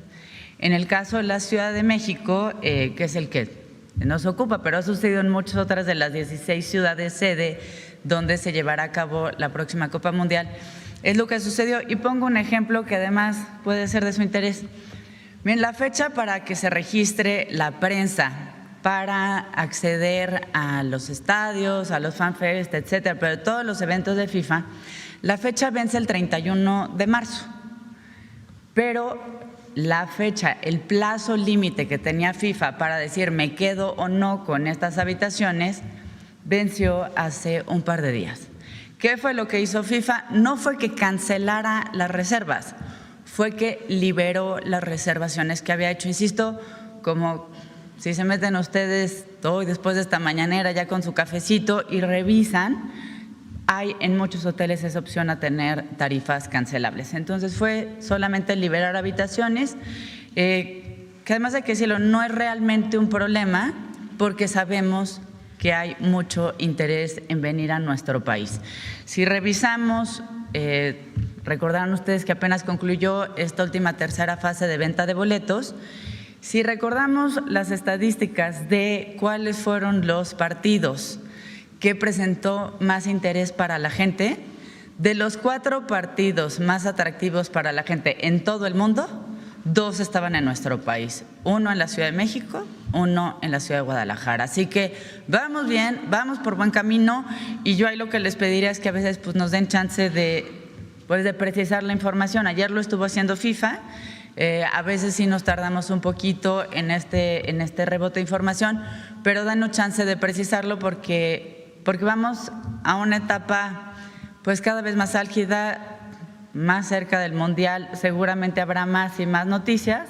En el caso de la Ciudad de México, que es el que nos ocupa, pero ha sucedido en muchas otras de las 16 ciudades sede donde se llevará a cabo la próxima Copa Mundial, es lo que sucedió. Y pongo un ejemplo que además puede ser de su interés. Bien, la fecha para que se registre la prensa para acceder a los estadios, a los fanfest, etcétera, pero todos los eventos de FIFA, la fecha vence el 31 de marzo. Pero la fecha, el plazo límite que tenía FIFA para decir me quedo o no con estas habitaciones, venció hace un par de días. ¿Qué fue lo que hizo FIFA? No fue que cancelara las reservas, fue que liberó las reservaciones que había hecho. Insisto, como si se meten ustedes hoy después de esta mañanera ya con su cafecito y revisan, hay en muchos hoteles esa opción a tener tarifas cancelables. Entonces fue solamente liberar habitaciones, que además hay que decirlo, no es realmente un problema porque sabemos que hay mucho interés en venir a nuestro país. Si revisamos, recordarán ustedes que apenas concluyó esta última tercera fase de venta de boletos. Si recordamos las estadísticas de cuáles fueron los partidos que presentó más interés para la gente, de los 4 partidos más atractivos para la gente en todo el mundo, 2 estaban en nuestro país, 1 en la Ciudad de México, 1 en la Ciudad de Guadalajara. Así que vamos bien, vamos por buen camino, y yo ahí lo que les pediría es que a veces pues, nos den chance de precisar la información. Ayer lo estuvo haciendo FIFA. A veces sí nos tardamos un poquito en este rebote de información, pero danos chance de precisarlo porque vamos a una etapa pues cada vez más álgida, más cerca del Mundial, seguramente habrá más y más noticias.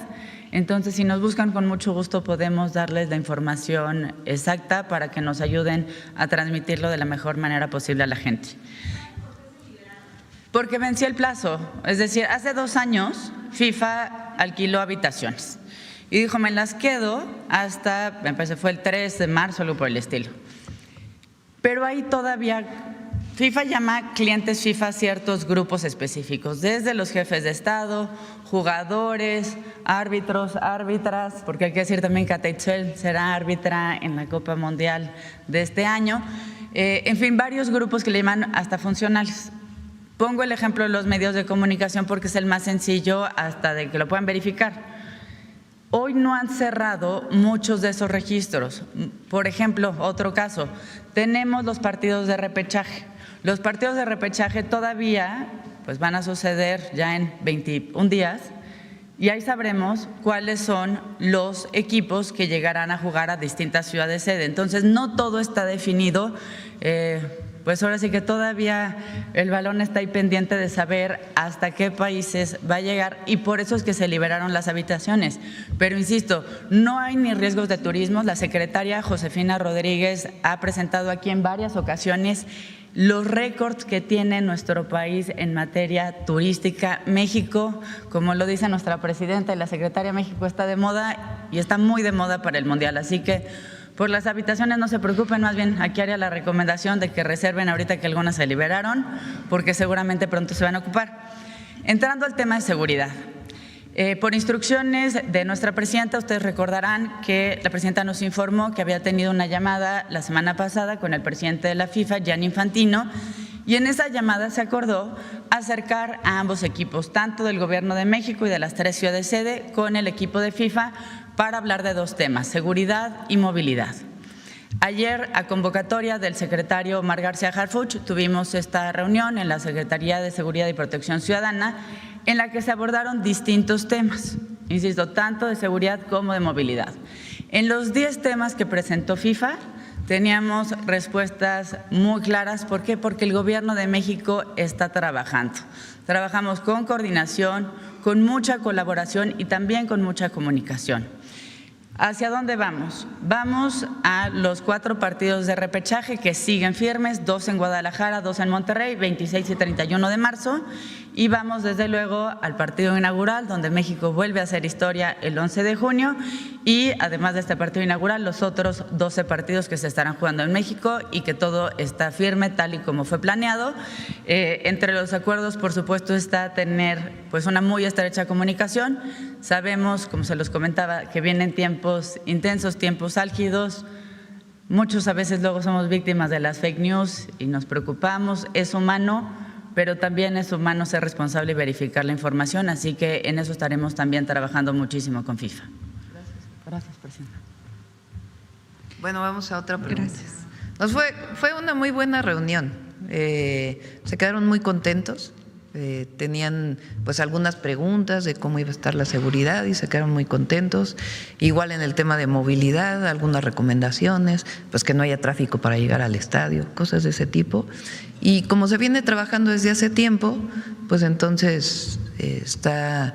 Entonces, si nos buscan, con mucho gusto podemos darles la información exacta para que nos ayuden a transmitirlo de la mejor manera posible a la gente. Porque venció el plazo, es decir, hace 2 años FIFA alquiló habitaciones y dijo, me las quedo hasta, me parece fue el 3 de marzo, algo por el estilo. Pero ahí todavía FIFA llama clientes FIFA a ciertos grupos específicos, desde los jefes de Estado, jugadores, árbitros, árbitras, porque hay que decir también que Ateichel será árbitra en la Copa Mundial de este año. En fin, varios grupos que le llaman hasta funcionales. Pongo el ejemplo de los medios de comunicación porque es el más sencillo hasta de que lo puedan verificar. Hoy no han cerrado muchos de esos registros. Por ejemplo, otro caso, tenemos los partidos de repechaje. Los partidos de repechaje todavía pues, van a suceder ya en 21 días y ahí sabremos cuáles son los equipos que llegarán a jugar a distintas ciudades sede. Entonces, no todo está definido. Pues ahora sí que todavía el balón está ahí pendiente de saber hasta qué países va a llegar y por eso es que se liberaron las habitaciones. Pero insisto, no hay ni riesgos de turismo. La secretaria Josefina Rodríguez ha presentado aquí en varias ocasiones los récords que tiene nuestro país en materia turística. México, como lo dice nuestra presidenta y la secretaria, México está de moda y está muy de moda para el Mundial. Así que por las habitaciones no se preocupen, más bien aquí haría la recomendación de que reserven ahorita que algunas se liberaron, porque seguramente pronto se van a ocupar. Entrando al tema de seguridad. Por instrucciones de nuestra presidenta, ustedes recordarán que la presidenta nos informó que había tenido una llamada la semana pasada con el presidente de la FIFA, Gianni Infantino, Y en esa llamada se acordó acercar a ambos equipos, tanto del Gobierno de México y de las 3 ciudades sede, con el equipo de FIFA para hablar de 2 temas, seguridad y movilidad. Ayer, a convocatoria del secretario Omar García Harfuch, tuvimos esta reunión en la Secretaría de Seguridad y Protección Ciudadana, en la que se abordaron distintos temas, insisto, tanto de seguridad como de movilidad. En los 10 temas que presentó FIFA, teníamos respuestas muy claras. ¿Por qué? Porque el Gobierno de México está trabajando. Trabajamos con coordinación, con mucha colaboración y también con mucha comunicación. ¿Hacia dónde vamos? Vamos a los 4 partidos de repechaje que siguen firmes, 2 en Guadalajara, 2 en Monterrey, 26 y 31 de marzo. Y vamos desde luego al partido inaugural, donde México vuelve a hacer historia el 11 de junio. Y además de este partido inaugural, los otros 12 partidos que se estarán jugando en México y que todo está firme tal y como fue planeado. Entre los acuerdos, por supuesto, está tener pues una muy estrecha comunicación. Sabemos, como se los comentaba, que vienen tiempos intensos, tiempos álgidos. Muchos a veces luego somos víctimas de las fake news y nos preocupamos. Es humano, pero también es humano ser responsable y verificar la información. Así que en eso estaremos también trabajando muchísimo con FIFA. Gracias, presidenta. Bueno, vamos a otra pregunta. Gracias. Fue una muy buena reunión. Se quedaron muy contentos. Tenían pues algunas preguntas de cómo iba a estar la seguridad y se quedaron muy contentos. Igual en el tema de movilidad, algunas recomendaciones, pues que no haya tráfico para llegar al estadio, cosas de ese tipo. Y como se viene trabajando desde hace tiempo, pues entonces está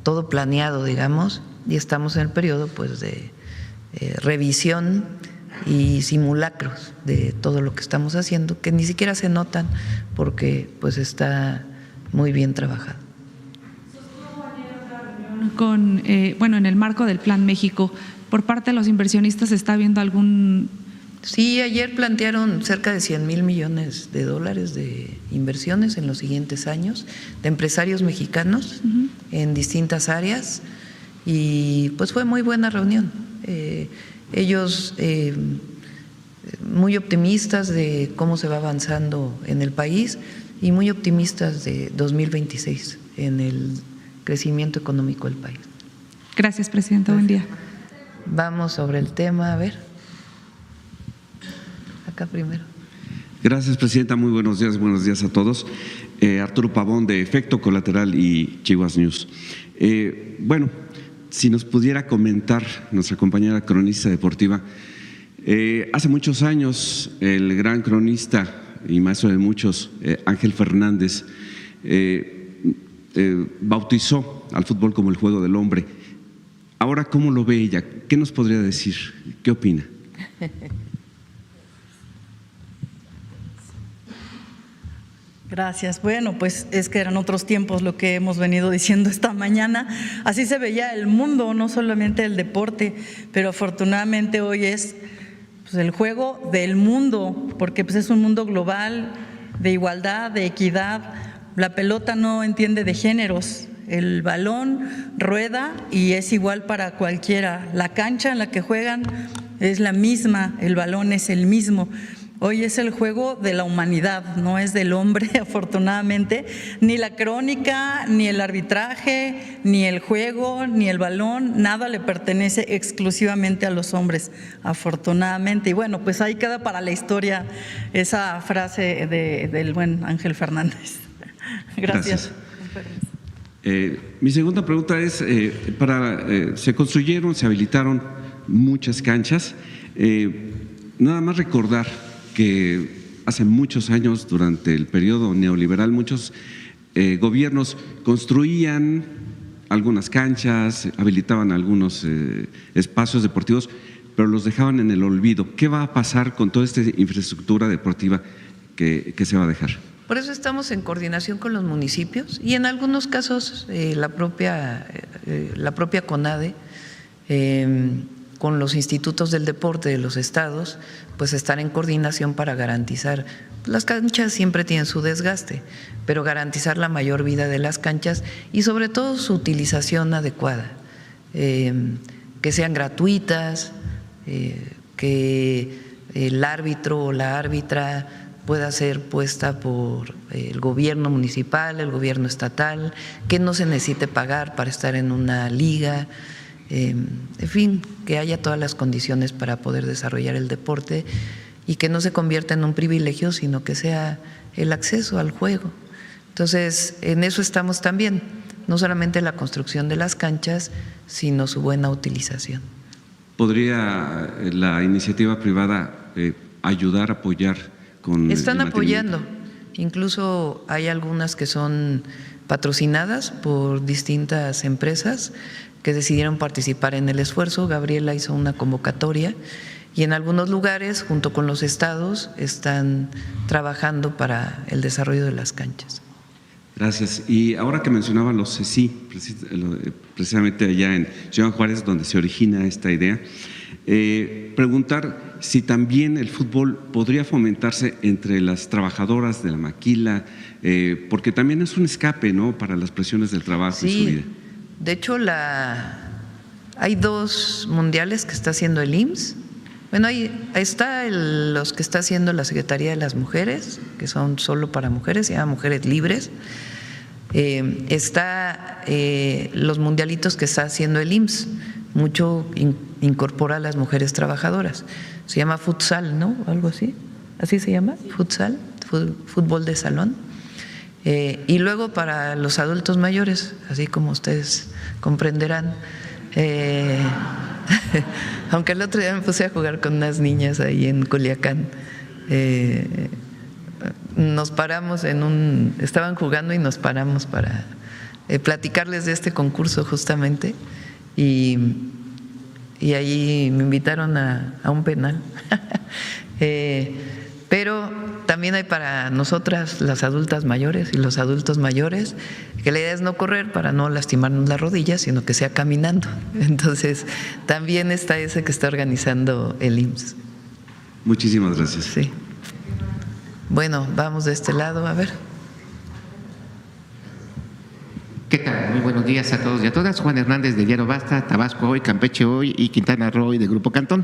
todo planeado, digamos, y estamos en el periodo pues de revisión y simulacros de todo lo que estamos haciendo, que ni siquiera se notan porque pues está muy bien trabajado. En el marco del Plan México, por parte de los inversionistas, ¿está viendo algún...? Sí, ayer plantearon cerca de 100,000 millones de dólares de inversiones en los siguientes años, de empresarios mexicanos en distintas áreas, y pues fue muy buena reunión. Ellos muy optimistas de cómo se va avanzando en el país y muy optimistas de 2026 en el crecimiento económico del país. Gracias, presidenta. Buen día. Vamos sobre el tema, a ver. Acá primero. Gracias, presidenta. Muy buenos días a todos. Arturo Pavón, de Efecto Colateral y Chihuahua News. Bueno, si nos pudiera comentar nuestra compañera cronista deportiva, hace muchos años el gran cronista y maestro de muchos, Ángel Fernández, bautizó al fútbol como el juego del hombre. Ahora, ¿cómo lo ve ella? ¿Qué nos podría decir? ¿Qué opina? Gracias. Bueno, pues es que eran otros tiempos lo que hemos venido diciendo esta mañana. Así se veía el mundo, no solamente el deporte, pero afortunadamente hoy es pues, el juego del mundo, porque pues, es un mundo global, de igualdad, de equidad. La pelota no entiende de géneros. El balón rueda y es igual para cualquiera. La cancha en la que juegan es la misma, el balón es el mismo. Hoy es el juego de la humanidad, no es del hombre, afortunadamente. Ni la crónica, ni el arbitraje, ni el juego, ni el balón, nada le pertenece exclusivamente a los hombres, afortunadamente. Y bueno, pues ahí queda para la historia esa frase del buen Ángel Fernández. Gracias. Mi segunda pregunta es, se construyeron, se habilitaron muchas canchas. Nada más recordar que hace muchos años, durante el periodo neoliberal, muchos gobiernos construían algunas canchas, habilitaban algunos espacios deportivos, pero los dejaban en el olvido. ¿Qué va a pasar con toda esta infraestructura deportiva que se va a dejar? Por eso estamos en coordinación con los municipios y en algunos casos la propia CONADE, con los institutos del deporte de los estados, pues están en coordinación para garantizar. Las canchas siempre tienen su desgaste, pero garantizar la mayor vida de las canchas y sobre todo su utilización adecuada, que sean gratuitas, que el árbitro o la árbitra pueda ser puesta por el gobierno municipal, el gobierno estatal, que no se necesite pagar para estar en una liga, en fin, que haya todas las condiciones para poder desarrollar el deporte y que no se convierta en un privilegio, sino que sea el acceso al juego. Entonces, en eso estamos también, no solamente la construcción de las canchas, sino su buena utilización. ¿Podría la iniciativa privada ayudar, apoyar con Están el mantenimiento? apoyando, incluso hay algunas que son patrocinadas por distintas empresas que decidieron participar en el esfuerzo. Gabriela hizo una convocatoria y en algunos lugares, junto con los estados, están trabajando para el desarrollo de las canchas. Gracias. Y ahora que mencionaba los CECI, precisamente allá en Ciudad Juárez, donde se origina esta idea, preguntar si también el fútbol podría fomentarse entre las trabajadoras de la maquila, porque también es un escape, ¿no?, para las presiones del trabajo y su vida. De hecho, hay 2 mundiales que está haciendo el IMSS. Bueno, ahí está los que está haciendo la Secretaría de las Mujeres, que son solo para mujeres, se llama Mujeres Libres. Está los mundialitos que está haciendo el IMSS, mucho incorpora a las mujeres trabajadoras. Se llama futsal, ¿no? Algo así. ¿Así se llama? Futsal, fútbol de salón. Y luego para los adultos mayores, así como ustedes comprenderán. Aunque el otro día me puse a jugar con unas niñas ahí en Culiacán. Nos paramos estaban jugando y nos paramos para platicarles de este concurso justamente y ahí me invitaron a un penal. Pero también hay para nosotras, las adultas mayores y los adultos mayores, que la idea es no correr para no lastimarnos las rodillas, sino que sea caminando. Entonces, también está ese que está organizando el IMSS. Muchísimas gracias. Sí. Bueno, vamos de este lado, a ver. ¿Qué tal? Muy buenos días a todos y a todas. Juan Hernández de Diario Basta, Tabasco Hoy, Campeche Hoy y Quintana Roo de Grupo Cantón.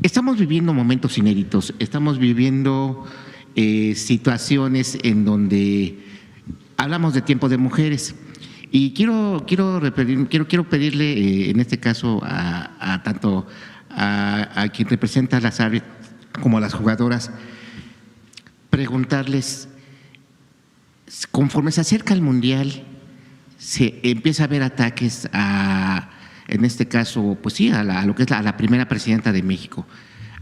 Estamos viviendo momentos inéditos, estamos viviendo situaciones en donde hablamos de tiempo de mujeres y quiero pedirle en este caso tanto a quien representa a las árbitras como a las jugadoras, preguntarles, conforme se acerca el Mundial, se empieza a ver ataques en este caso, pues sí, a lo que es a la primera presidenta de México.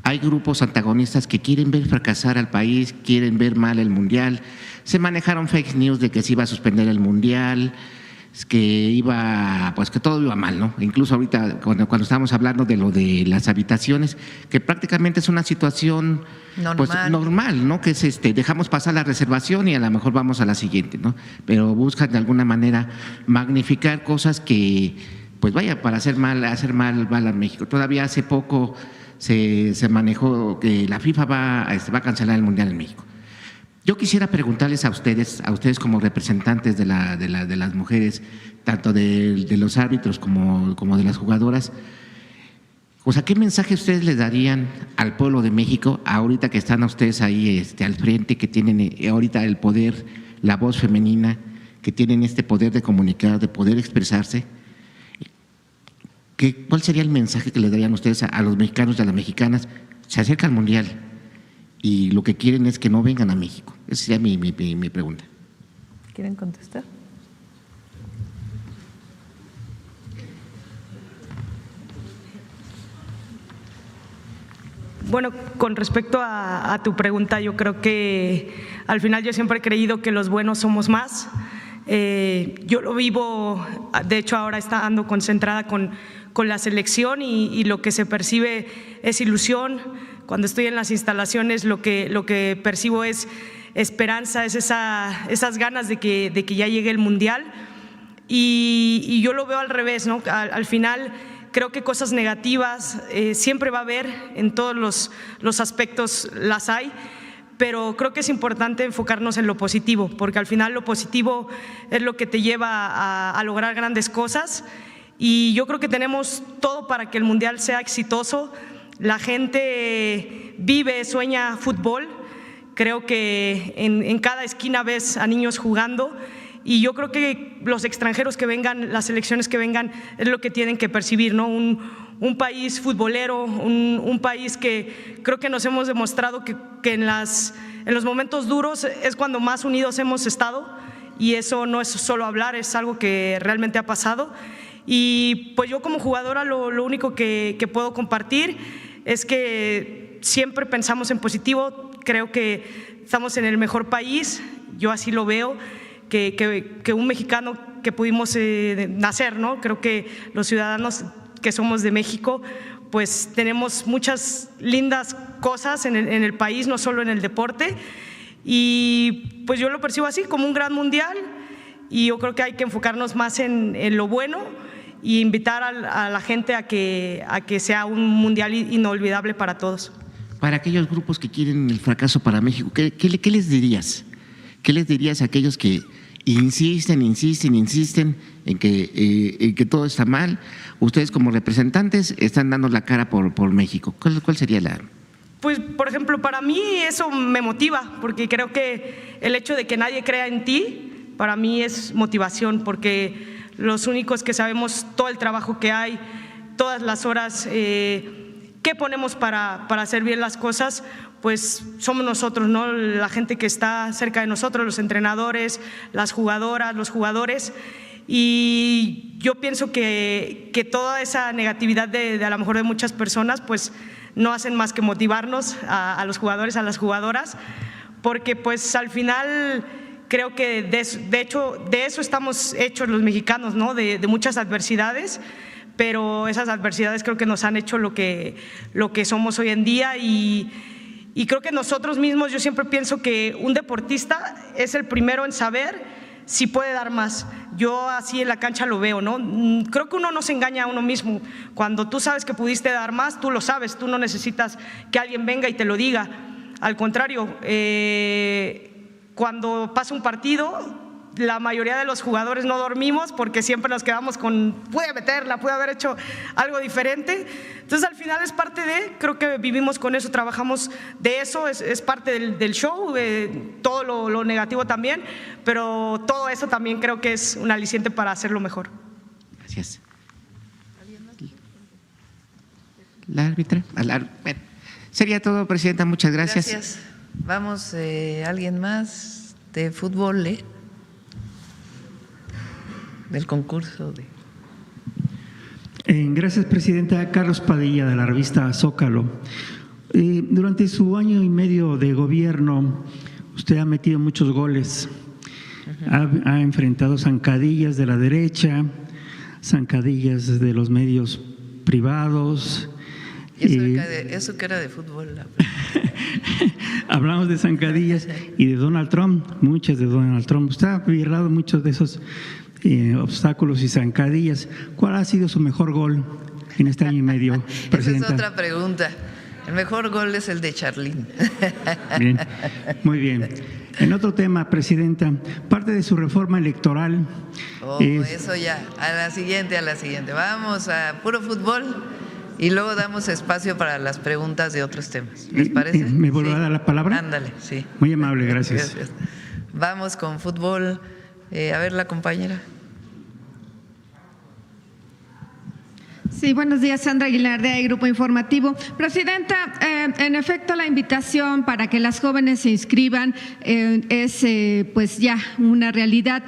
Hay grupos antagonistas que quieren ver fracasar al país, quieren ver mal el Mundial. Se manejaron fake news de que se iba a suspender el Mundial, que todo iba mal, ¿no? Incluso ahorita cuando estábamos hablando de lo de las habitaciones, que prácticamente es una situación normal, ¿no? Que es dejamos pasar la reservación y a lo mejor vamos a la siguiente, ¿no? Pero buscan de alguna manera magnificar cosas que pues vaya, para hacer mal a México. Todavía hace poco se manejó que la FIFA va a cancelar el Mundial en México. Yo quisiera preguntarles a ustedes como representantes de las mujeres, tanto de los árbitros como de las jugadoras, o sea, ¿qué mensaje ustedes le darían al pueblo de México ahorita que están ustedes ahí al frente, que tienen ahorita el poder, la voz femenina, que tienen este poder de comunicar, de poder expresarse? ¿Cuál sería el mensaje que le darían ustedes a los mexicanos y a las mexicanas? Se acerca el Mundial y lo que quieren es que no vengan a México. Esa sería mi pregunta. ¿Quieren contestar? Bueno, con respecto a tu pregunta, yo creo que al final yo siempre he creído que los buenos somos más. Yo lo vivo, de hecho ahora ando concentrada con la selección y lo que se percibe es ilusión. Cuando estoy en las instalaciones lo que percibo es esperanza, es esas ganas de que ya llegue el Mundial y yo lo veo al revés, ¿no? Al final creo que cosas negativas siempre va a haber, en todos los aspectos las hay, pero creo que es importante enfocarnos en lo positivo, porque al final lo positivo es lo que te lleva a lograr grandes cosas y yo creo que tenemos todo para que el Mundial sea exitoso. La gente vive, sueña fútbol, Creo que en cada esquina ves a niños jugando y yo creo que los extranjeros que vengan, las selecciones que vengan, es lo que tienen que percibir, ¿no? Un país futbolero, un país que creo que nos hemos demostrado que en los momentos duros es cuando más unidos hemos estado, y eso no es solo hablar, es algo que realmente ha pasado. Y pues yo como jugadora lo único que puedo compartir es que siempre pensamos en positivo. Creo que estamos en el mejor país, yo así lo veo, que un mexicano que pudimos nacer, ¿no? Creo que los ciudadanos que somos de México pues tenemos muchas lindas cosas en el país, no solo en el deporte, y pues yo lo percibo así, como un gran mundial, y yo creo que hay que enfocarnos más en lo bueno y invitar a la gente a que sea un mundial inolvidable para todos. Para aquellos grupos que quieren el fracaso para México, ¿qué les dirías? ¿Qué les dirías a aquellos que insisten en que todo está mal? Ustedes como representantes están dando la cara por México. ¿Cuál sería la...? Pues, por ejemplo, para mí eso me motiva, porque creo que el hecho de que nadie crea en ti, para mí es motivación, porque los únicos que sabemos todo el trabajo que hay, todas las horas que ponemos para hacer bien las cosas, pues somos nosotros, ¿no? La gente que está cerca de nosotros, los entrenadores, las jugadoras, los jugadores. Y yo pienso que toda esa negatividad de a lo mejor de muchas personas pues no hacen más que motivarnos a los jugadores, a las jugadoras, porque pues al final creo que de hecho de eso estamos hechos los mexicanos, ¿no? De muchas adversidades, pero esas adversidades creo que nos han hecho lo que somos hoy en día, y creo que nosotros mismos, yo siempre pienso que un deportista es el primero en saber si puede dar más. Yo así en la cancha lo veo, ¿no? Creo que uno no se engaña a uno mismo. Cuando tú sabes que pudiste dar más, tú lo sabes, tú no necesitas que alguien venga y te lo diga. Al contrario, cuando pasa un partido, la mayoría de los jugadores no dormimos porque siempre nos quedamos con pude meterla, pude haber hecho algo diferente. Entonces al final es parte creo que vivimos con eso, trabajamos de eso, es parte del show, todo lo negativo también, pero todo eso también creo que es un aliciente para hacerlo mejor. Gracias. ¿La árbitra? Bueno, sería todo, Presidenta, muchas gracias. Gracias. Vamos, ¿alguien más de fútbol, del concurso de... Gracias, Presidenta. Carlos Padilla, de la revista Zócalo. Durante su año y medio de gobierno, usted ha metido muchos goles. Ha enfrentado zancadillas de la derecha, zancadillas de los medios privados. Eso que era de fútbol. Hablamos de zancadillas y de Donald Trump, muchas de Donald Trump. Usted ha violado muchos de esos obstáculos y zancadillas. ¿Cuál ha sido su mejor gol en este año y medio, Presidenta? Esa es otra pregunta. El mejor gol es el de Charlín. Bien, muy bien. En otro tema, Presidenta, parte de su reforma electoral. Eso ya, a la siguiente. Vamos a puro fútbol y luego damos espacio para las preguntas de otros temas. ¿Les parece? ¿Me vuelve a dar la palabra? Ándale, sí. Muy amable, gracias. Vamos con fútbol. A ver, la compañera. Sí, buenos días, Sandra Aguilar de Grupo Informativo. Presidenta, en efecto la invitación para que las jóvenes se inscriban es pues ya una realidad.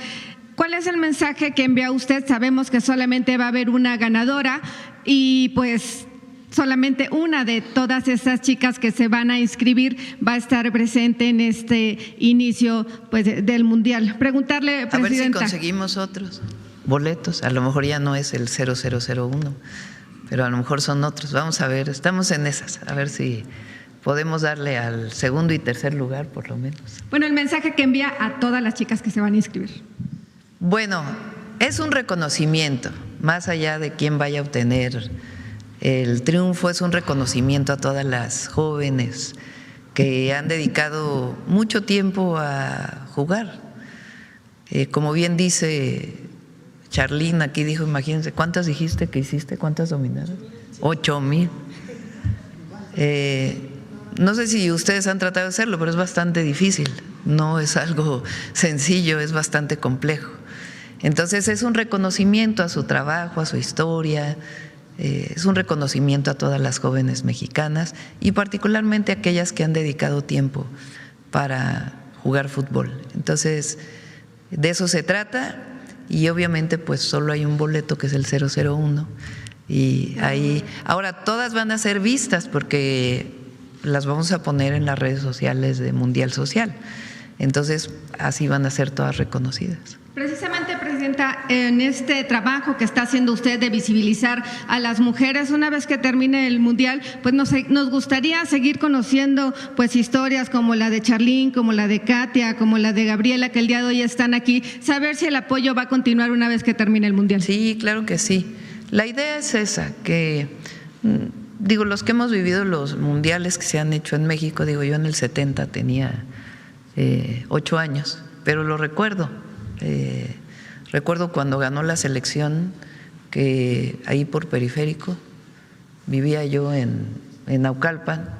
¿Cuál es el mensaje que envía usted? Sabemos que solamente va a haber una ganadora y pues solamente una de todas esas chicas que se van a inscribir va a estar presente en este inicio pues del Mundial. Preguntarle, Presidenta. A ver si conseguimos otros boletos, a lo mejor ya no es el 0001, pero a lo mejor son otros. Vamos a ver, estamos en esas, a ver si podemos darle al segundo y tercer lugar por lo menos. Bueno, el mensaje que envía a todas las chicas que se van a inscribir. Bueno, es un reconocimiento, más allá de quién vaya a obtener el triunfo, es un reconocimiento a todas las jóvenes que han dedicado mucho tiempo a jugar. Como bien dice Charlín, aquí dijo, imagínense, ¿cuántas dijiste que hiciste? ¿Cuántas dominadas? 8,000. no sé si ustedes han tratado de hacerlo, pero es bastante difícil, no es algo sencillo, es bastante complejo. Entonces es un reconocimiento a su trabajo, a su historia, es un reconocimiento a todas las jóvenes mexicanas y particularmente a aquellas que han dedicado tiempo para jugar fútbol. Entonces, de eso se trata y obviamente pues solo hay un boleto que es el 001 y ahí, ahora todas van a ser vistas porque las vamos a poner en las redes sociales de Mundial Social. Entonces, así van a ser todas reconocidas. Precisamente, Presidenta, en este trabajo que está haciendo usted de visibilizar a las mujeres, una vez que termine el Mundial, pues nos gustaría seguir conociendo pues historias como la de Charlín, como la de Katia, como la de Gabriela, que el día de hoy están aquí, saber si el apoyo va a continuar una vez que termine el Mundial. Sí, claro que sí. La idea es esa, que digo, los que hemos vivido los mundiales que se han hecho en México, digo, yo en el 70 tenía 8 años, pero lo recuerdo. Recuerdo cuando ganó la selección, que ahí por Periférico, vivía yo en Naucalpan,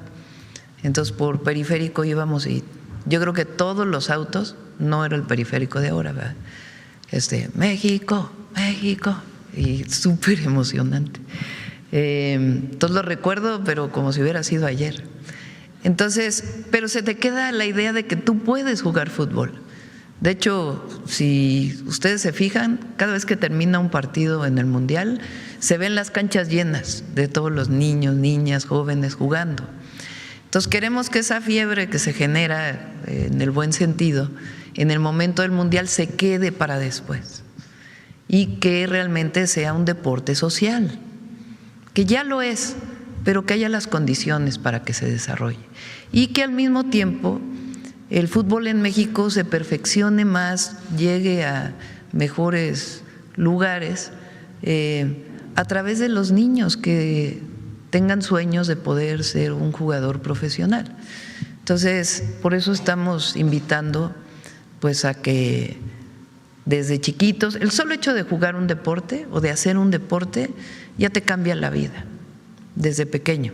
entonces por Periférico íbamos y yo creo que todos los autos, no era el Periférico de ahora, ¿verdad? México, México, y súper emocionante. Entonces lo recuerdo, pero como si hubiera sido ayer. Entonces, pero se te queda la idea de que tú puedes jugar fútbol. De hecho, si ustedes se fijan, cada vez que termina un partido en el Mundial, se ven las canchas llenas de todos los niños, niñas, jóvenes jugando. Entonces queremos que esa fiebre que se genera, en el buen sentido, en el momento del Mundial se quede para después y que realmente sea un deporte social, que ya lo es, pero que haya las condiciones para que se desarrolle y que al mismo tiempo el fútbol en México se perfeccione más, llegue a mejores lugares a través de los niños que tengan sueños de poder ser un jugador profesional. Entonces, por eso estamos invitando pues a que desde chiquitos, el solo hecho de jugar un deporte o de hacer un deporte ya te cambia la vida desde pequeño.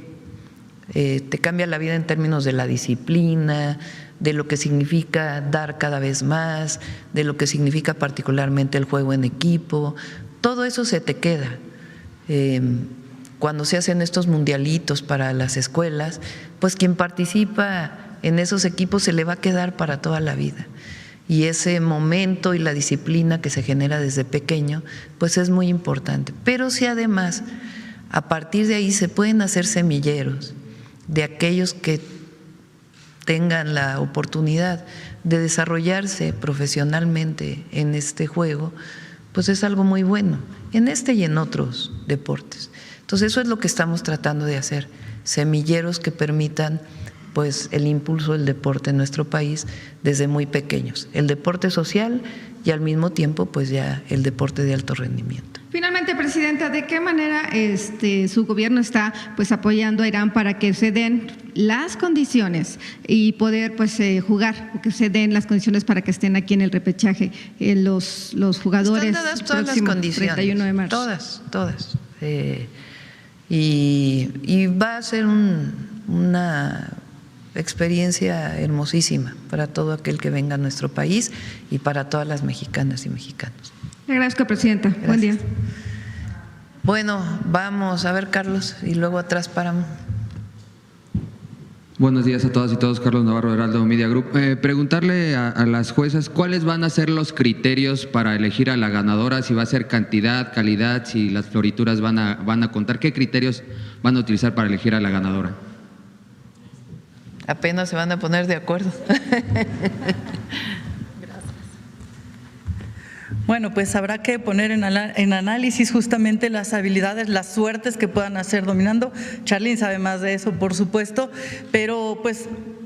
Te cambia la vida en términos de la disciplina, de lo que significa dar cada vez más, de lo que significa particularmente el juego en equipo. Todo eso se te queda. Cuando se hacen estos mundialitos para las escuelas, pues quien participa en esos equipos se le va a quedar para toda la vida. Y ese momento y la disciplina que se genera desde pequeño, pues es muy importante. Pero si además, a partir de ahí se pueden hacer semilleros de aquellos que tengan la oportunidad de desarrollarse profesionalmente en este juego, pues es algo muy bueno, en este y en otros deportes. Entonces eso es lo que estamos tratando de hacer, semilleros que permitan pues el impulso del deporte en nuestro país desde muy pequeños, el deporte social y al mismo tiempo pues ya el deporte de alto rendimiento. Finalmente, Presidenta, ¿de qué manera su gobierno está pues apoyando a Irán para que se den las condiciones y poder pues jugar, o que se den las condiciones para que estén aquí en el repechaje los jugadores? Están dadas todas las condiciones, 31 de marzo. Todas. Y va a ser una experiencia hermosísima para todo aquel que venga a nuestro país y para todas las mexicanas y mexicanos. Le agradezco, Presidenta. Gracias. Buen día. Bueno, vamos a ver, Carlos, y luego atrás Páramo. Buenos días a todas y todos, Carlos Navarro, Heraldo Media Group. Preguntarle a las juezas cuáles van a ser los criterios para elegir a la ganadora, si va a ser cantidad, calidad, si las florituras van a contar, ¿qué criterios van a utilizar para elegir a la ganadora? Apenas se van a poner de acuerdo. Bueno, pues habrá que poner en análisis justamente las habilidades, las suertes que puedan hacer dominando. Charlín sabe más de eso, por supuesto, pero pues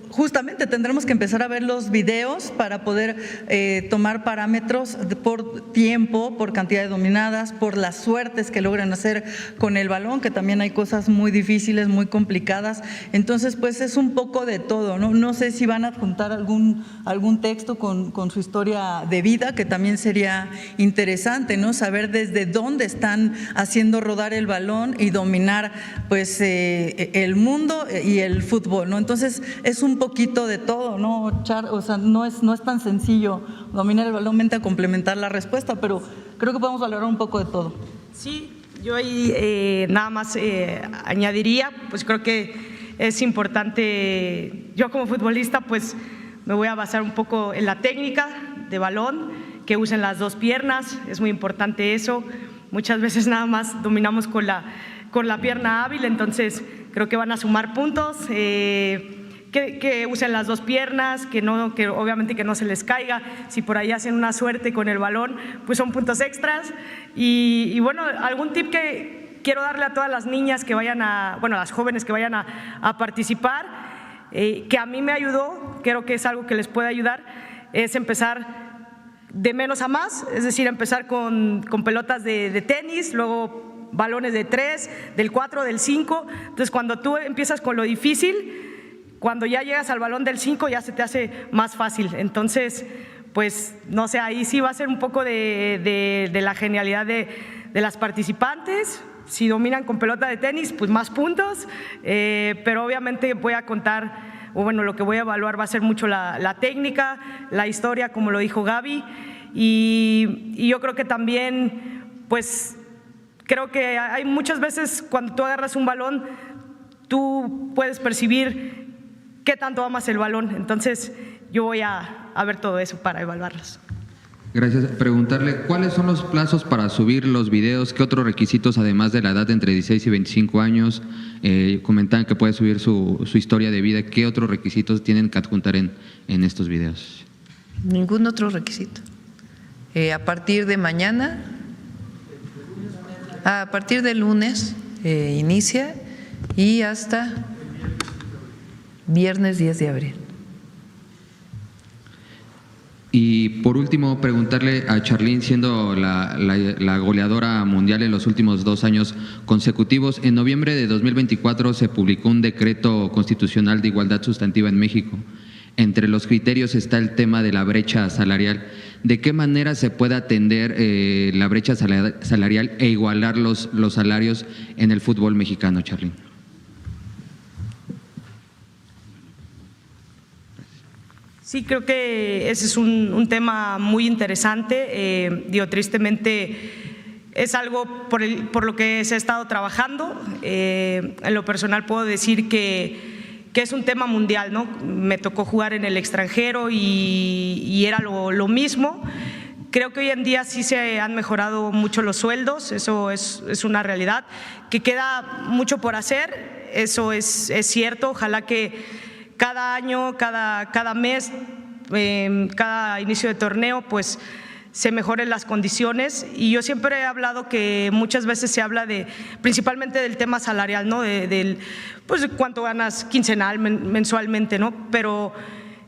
justamente tendremos que empezar a ver los videos para poder tomar parámetros por tiempo, por cantidad de dominadas, por las suertes que logran hacer con el balón, que también hay cosas muy difíciles, muy complicadas. Entonces, pues es un poco de todo, ¿no? No sé si van a adjuntar algún texto con su historia de vida, que también sería interesante, ¿no? Saber desde dónde están haciendo rodar el balón y dominar, pues, el mundo y el fútbol, ¿no? Entonces, es un poquito de todo, ¿no? O sea, no es tan sencillo dominar el balón, mente a complementar la respuesta, pero creo que podemos valorar un poco de todo. Sí, yo ahí nada más añadiría, pues creo que es importante, yo como futbolista pues me voy a basar un poco en la técnica de balón, que usen las dos piernas, es muy importante eso. Muchas veces nada más dominamos con la pierna hábil, entonces creo que van a sumar puntos. Que usen las dos piernas, que obviamente que no se les caiga. Si por ahí hacen una suerte con el balón, pues son puntos extras. Y bueno, algún tip que quiero darle a todas las niñas que vayan a las jóvenes que vayan a participar, que a mí me ayudó, creo que es algo que les puede ayudar, es empezar de menos a más, es decir, empezar con pelotas de tenis, luego balones de 3, del 4, del 5. Entonces, cuando tú empiezas con lo difícil, cuando ya llegas al balón del 5 ya se te hace más fácil. Entonces, pues, no sé, ahí sí va a ser un poco de la genialidad de las participantes. Si dominan con pelota de tenis, pues más puntos, pero obviamente voy a contar, o bueno, lo que voy a evaluar va a ser mucho la técnica, la historia, como lo dijo Gaby, y yo creo que también, pues, creo que hay muchas veces cuando tú agarras un balón, tú puedes percibir qué tanto amas el balón. Entonces, yo voy a ver todo eso para evaluarlos. Gracias. Preguntarle, ¿cuáles son los plazos para subir los videos? ¿Qué otros requisitos, además de la edad de entre 16 y 25 años? Comentaban que puede subir su historia de vida. ¿Qué otros requisitos tienen que adjuntar en estos videos? Ningún otro requisito. A partir de mañana, a partir del lunes inicia y hasta viernes 10 de abril. Y por último, preguntarle a Charlín, siendo la goleadora mundial en los últimos 2 años consecutivos, en noviembre de 2024 se publicó un decreto constitucional de igualdad sustantiva en México. Entre los criterios está el tema de la brecha salarial. ¿De qué manera se puede atender la brecha salarial e igualar los salarios en el fútbol mexicano, Charlín? Sí, creo que ese es un tema muy interesante. Tristemente es algo por lo que se ha estado trabajando. En lo personal puedo decir que es un tema mundial, ¿no? Me tocó jugar en el extranjero y era lo mismo. Creo que hoy en día sí se han mejorado mucho los sueldos, eso es una realidad. Que queda mucho por hacer, eso es cierto. Ojalá que cada año, cada mes, cada inicio de torneo, pues se mejoren las condiciones. Y yo siempre he hablado que muchas veces se habla principalmente del tema salarial, ¿no? Pues cuánto ganas quincenal, mensualmente, ¿no? Pero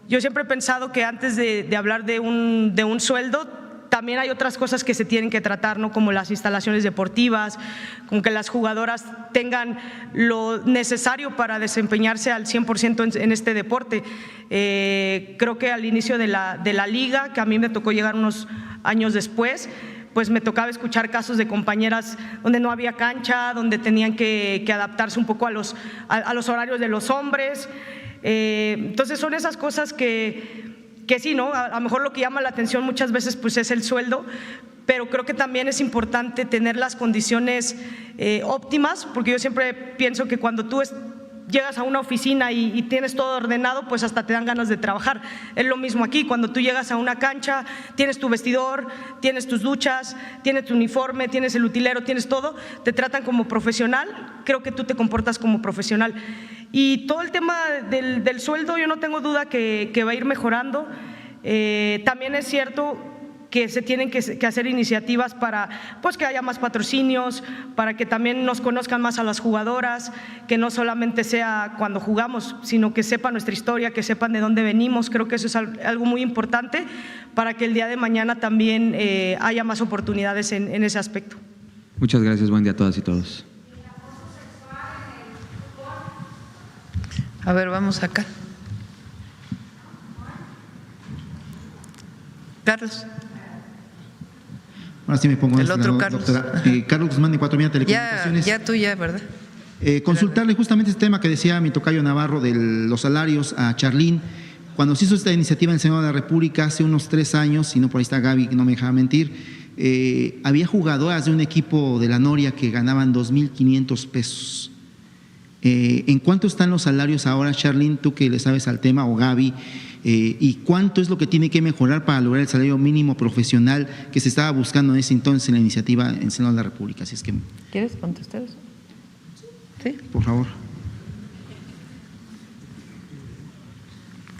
yo siempre he pensado que antes de hablar de un sueldo, también hay otras cosas que se tienen que tratar, ¿no? Como las instalaciones deportivas, como que las jugadoras tengan lo necesario para desempeñarse al 100% en este deporte. Creo que al inicio de la liga, que a mí me tocó llegar unos años después, pues me tocaba escuchar casos de compañeras donde no había cancha, donde tenían que adaptarse un poco a los horarios de los hombres. Entonces son esas cosas que sí, ¿no? A lo mejor lo que llama la atención muchas veces pues es el sueldo, pero creo que también es importante tener las condiciones óptimas, porque yo siempre pienso que cuando tú llegas a una oficina y tienes todo ordenado, pues hasta te dan ganas de trabajar. Es lo mismo aquí, cuando tú llegas a una cancha, tienes tu vestidor, tienes tus duchas, tienes tu uniforme, tienes el utilero, tienes todo, te tratan como profesional, creo que tú te comportas como profesional. Y todo el tema del sueldo, yo no tengo duda que va a ir mejorando. También es cierto que se tienen que hacer iniciativas para pues, que haya más patrocinios, para que también nos conozcan más a las jugadoras, que no solamente sea cuando jugamos, sino que sepan nuestra historia, que sepan de dónde venimos. Creo que eso es algo muy importante para que el día de mañana también haya más oportunidades en ese aspecto. Muchas gracias, buen día a todas y todos. A ver, vamos acá. Carlos. Ahora sí me pongo. El otro Carlos. Carlos Guzmán de 4 Telecomunicaciones. Ya tú, ¿verdad? Consultarle justamente este tema que decía mi tocayo Navarro de los salarios a Charlín. Cuando se hizo esta iniciativa en el Senado de la República hace unos 3 años, si no por ahí está Gaby, que no me dejaba mentir, había jugadoras de un equipo de la Noria que ganaban 2,500 pesos. ¿En cuánto están los salarios ahora, Charlín, tú que le sabes al tema, o Gaby? ¿Y cuánto es lo que tiene que mejorar para lograr el salario mínimo profesional que se estaba buscando en ese entonces en la iniciativa en el Senado de la República? Así es que, ¿quieres contestar eso? Sí. Por favor.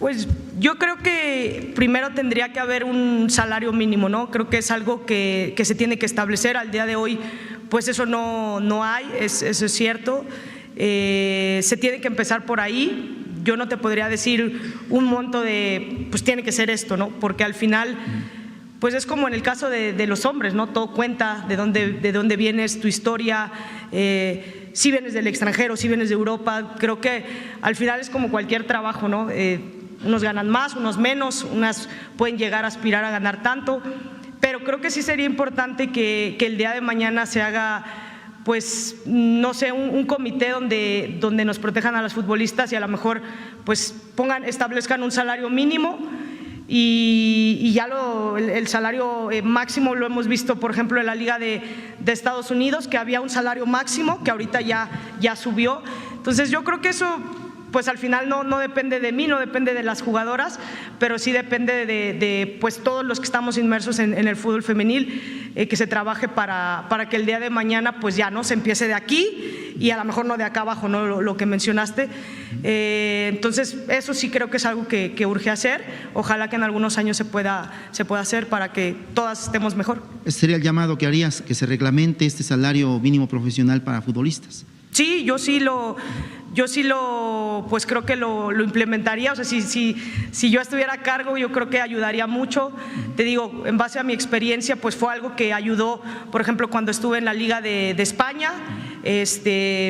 Pues yo creo que primero tendría que haber un salario mínimo, ¿no? Creo que es algo que se tiene que establecer. Al día de hoy, pues eso no hay, eso es cierto. Se tiene que empezar por ahí. Yo no te podría decir un monto de, pues tiene que ser esto, ¿no? Porque al final, pues es como en el caso de los hombres, ¿no? Todo cuenta, de dónde vienes, tu historia, si vienes del extranjero, si vienes de Europa. Creo que al final es como cualquier trabajo, ¿no? Unos ganan más, unos menos, unas pueden llegar a aspirar a ganar tanto, pero creo que sí sería importante que el día de mañana se haga, pues no sé, un comité donde nos protejan a las futbolistas y a lo mejor pues establezcan un salario mínimo y ya el salario máximo lo hemos visto, por ejemplo, en la Liga de Estados Unidos, que había un salario máximo que ahorita ya subió. Entonces yo creo que eso pues al final no depende de mí, no depende de las jugadoras, pero sí depende de pues todos los que estamos inmersos en el fútbol femenil, que se trabaje para que el día de mañana pues ya no se empiece de aquí y a lo mejor no de acá abajo, ¿no? Lo que mencionaste. Entonces eso sí creo que es algo que urge hacer. Ojalá que en algunos años se pueda hacer para que todas estemos mejor. Ese sería el llamado que harías, que se reglamente este salario mínimo profesional para futbolistas. Sí, yo sí lo pues creo que lo implementaría. O sea, si yo estuviera a cargo, yo creo que ayudaría mucho. Te digo, en base a mi experiencia, pues fue algo que ayudó, por ejemplo, cuando estuve en la Liga de España,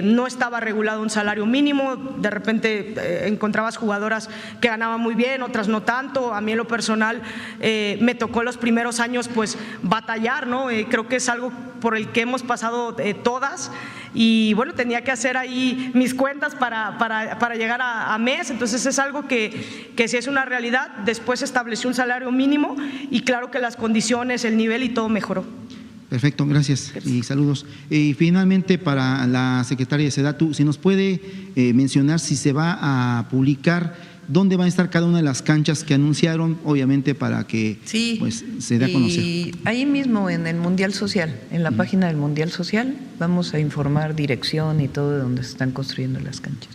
no estaba regulado un salario mínimo, de repente encontrabas jugadoras que ganaban muy bien, otras no tanto. A mí en lo personal me tocó los primeros años pues batallar, ¿no? Creo que es algo por el que hemos pasado todas. Y bueno, tenía que hacer ahí mis cuentas para llegar a mes. Entonces es algo que sí es una realidad. Después se estableció un salario mínimo y claro que las condiciones, el nivel y todo mejoró. Perfecto, gracias y saludos. Y finalmente para la secretaria de SEDATU, si nos puede mencionar si se va a publicar dónde van a estar cada una de las canchas que anunciaron, obviamente para que sí, pues, se dé a conocer. Y ahí mismo en el Mundial Social, en la página del Mundial Social, vamos a informar dirección y todo de donde se están construyendo las canchas.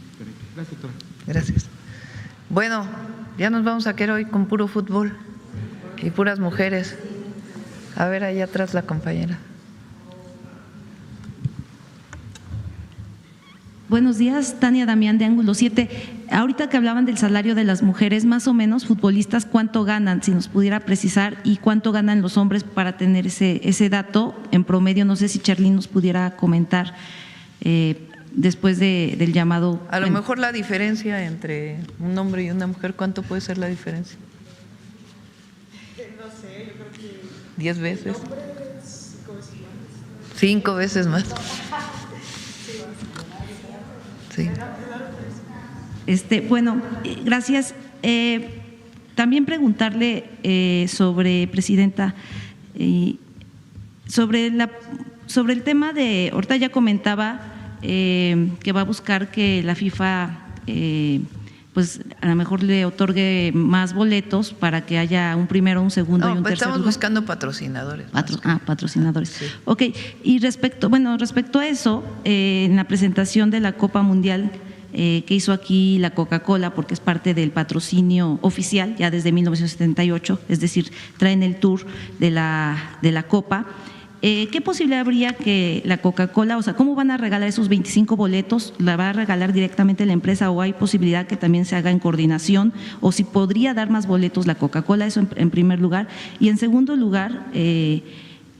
Gracias, doctora. Gracias. Bueno, ya nos vamos a quedar hoy con puro fútbol y puras mujeres. A ver, allá atrás la compañera. Buenos días, Tania Damián de Ángulo 7. Ahorita que hablaban del salario de las mujeres, más o menos futbolistas, ¿cuánto ganan? Si nos pudiera precisar, y cuánto ganan los hombres para tener ese dato en promedio. No sé si Charlín nos pudiera comentar después del llamado. A lo mejor la diferencia entre un hombre y una mujer, ¿cuánto puede ser la diferencia? No sé, yo creo que 10 veces. 5 veces más. Sí. Bueno, gracias. También preguntarle sobre, Presidenta, sobre el tema de, ahorita ya comentaba que va a buscar que la FIFA pues a lo mejor le otorgue más boletos para que haya un primero, un segundo y un tercer estamos lugar. buscando patrocinadores. Patrocinadores. Sí. Ok, y respecto a eso, en la presentación de la Copa Mundial, que hizo aquí la Coca-Cola, porque es parte del patrocinio oficial ya desde 1978, es decir, traen el tour de la Copa. ¿Qué posibilidad habría que la Coca-Cola, o sea, cómo van a regalar esos 25 boletos? ¿La va a regalar directamente la empresa o hay posibilidad que también se haga en coordinación? ¿O si podría dar más boletos la Coca-Cola? Eso en primer lugar. Y en segundo lugar,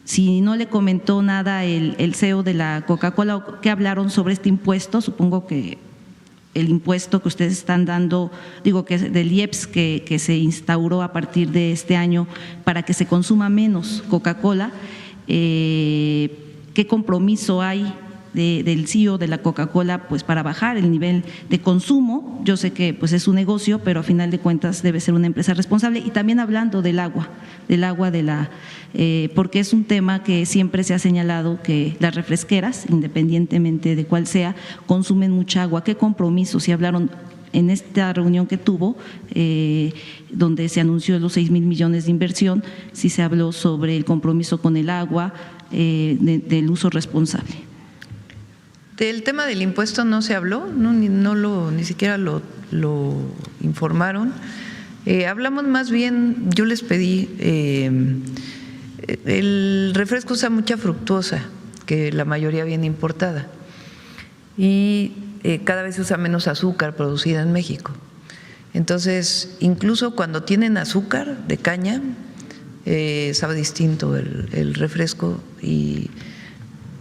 si no le comentó nada el CEO de la Coca-Cola, ¿qué hablaron sobre este impuesto? Supongo que el impuesto que ustedes están dando, digo que es del IEPS que se instauró a partir de este año para que se consuma menos Coca-Cola. ¿Qué compromiso hay del CEO de la Coca-Cola pues para bajar el nivel de consumo? Yo sé que pues es un negocio, pero a final de cuentas debe ser una empresa responsable. Y también hablando del agua porque es un tema que siempre se ha señalado que las refresqueras, independientemente de cuál sea, consumen mucha agua. ¿Qué compromiso? Si hablaron en esta reunión que tuvo, donde se anunció los 6,000 millones de inversión, si se habló sobre el compromiso con el agua, del uso responsable. Del tema del impuesto no se habló, ni siquiera lo informaron. Hablamos más bien, yo les pedí, el refresco usa mucha fructosa, que la mayoría viene importada, y cada vez se usa menos azúcar producida en México. Entonces, incluso cuando tienen azúcar de caña, sabe distinto el refresco y,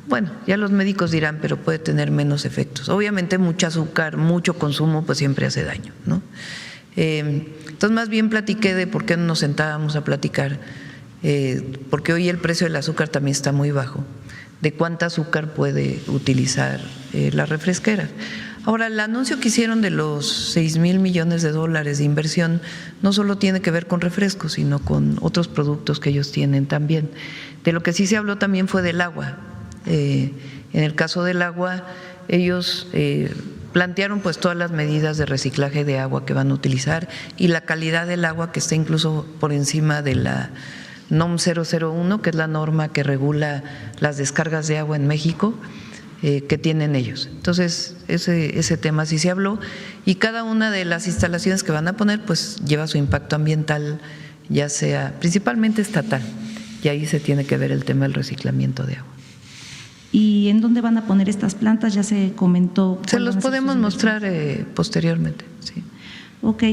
bueno, ya los médicos dirán, pero puede tener menos efectos. Obviamente mucho azúcar, mucho consumo, pues siempre hace daño, ¿no? Entonces, más bien platiqué de por qué no nos sentábamos a platicar, porque hoy el precio del azúcar también está muy bajo, de cuánta azúcar puede utilizar la refresquera. Ahora, el anuncio que hicieron de los 6,000 millones de dólares de inversión no solo tiene que ver con refrescos, sino con otros productos que ellos tienen también. De lo que sí se habló también fue del agua. En el caso del agua, ellos plantearon pues todas las medidas de reciclaje de agua que van a utilizar y la calidad del agua que está incluso por encima de la NOM 001, que es la norma que regula las descargas de agua en México, que tienen ellos. Entonces, ese tema sí se habló y cada una de las instalaciones que van a poner pues lleva su impacto ambiental, ya sea principalmente estatal, y ahí se tiene que ver el tema del reciclamiento de agua. ¿Y en dónde van a poner estas plantas? Ya se comentó. Se los podemos mostrar posteriormente, sí. Ok.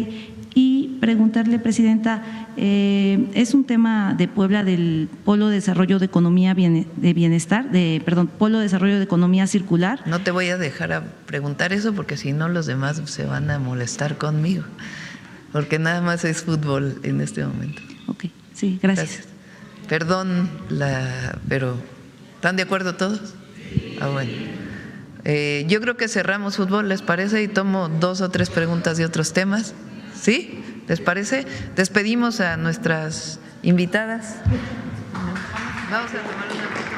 Y preguntarle, Presidenta, es un tema de Puebla del Polo de Desarrollo de Economía de Bienestar, Polo de Desarrollo de Economía Circular. No te voy a dejar a preguntar eso porque si no los demás se van a molestar conmigo, porque nada más es fútbol en este momento. Ok, sí, gracias. Perdón, pero ¿están de acuerdo todos? Ah, bueno. Yo creo que cerramos fútbol, ¿les parece? Y tomo 2 o 3 preguntas de otros temas. ¿Sí? ¿Les parece? Despedimos a nuestras invitadas. Vamos a tomar una foto.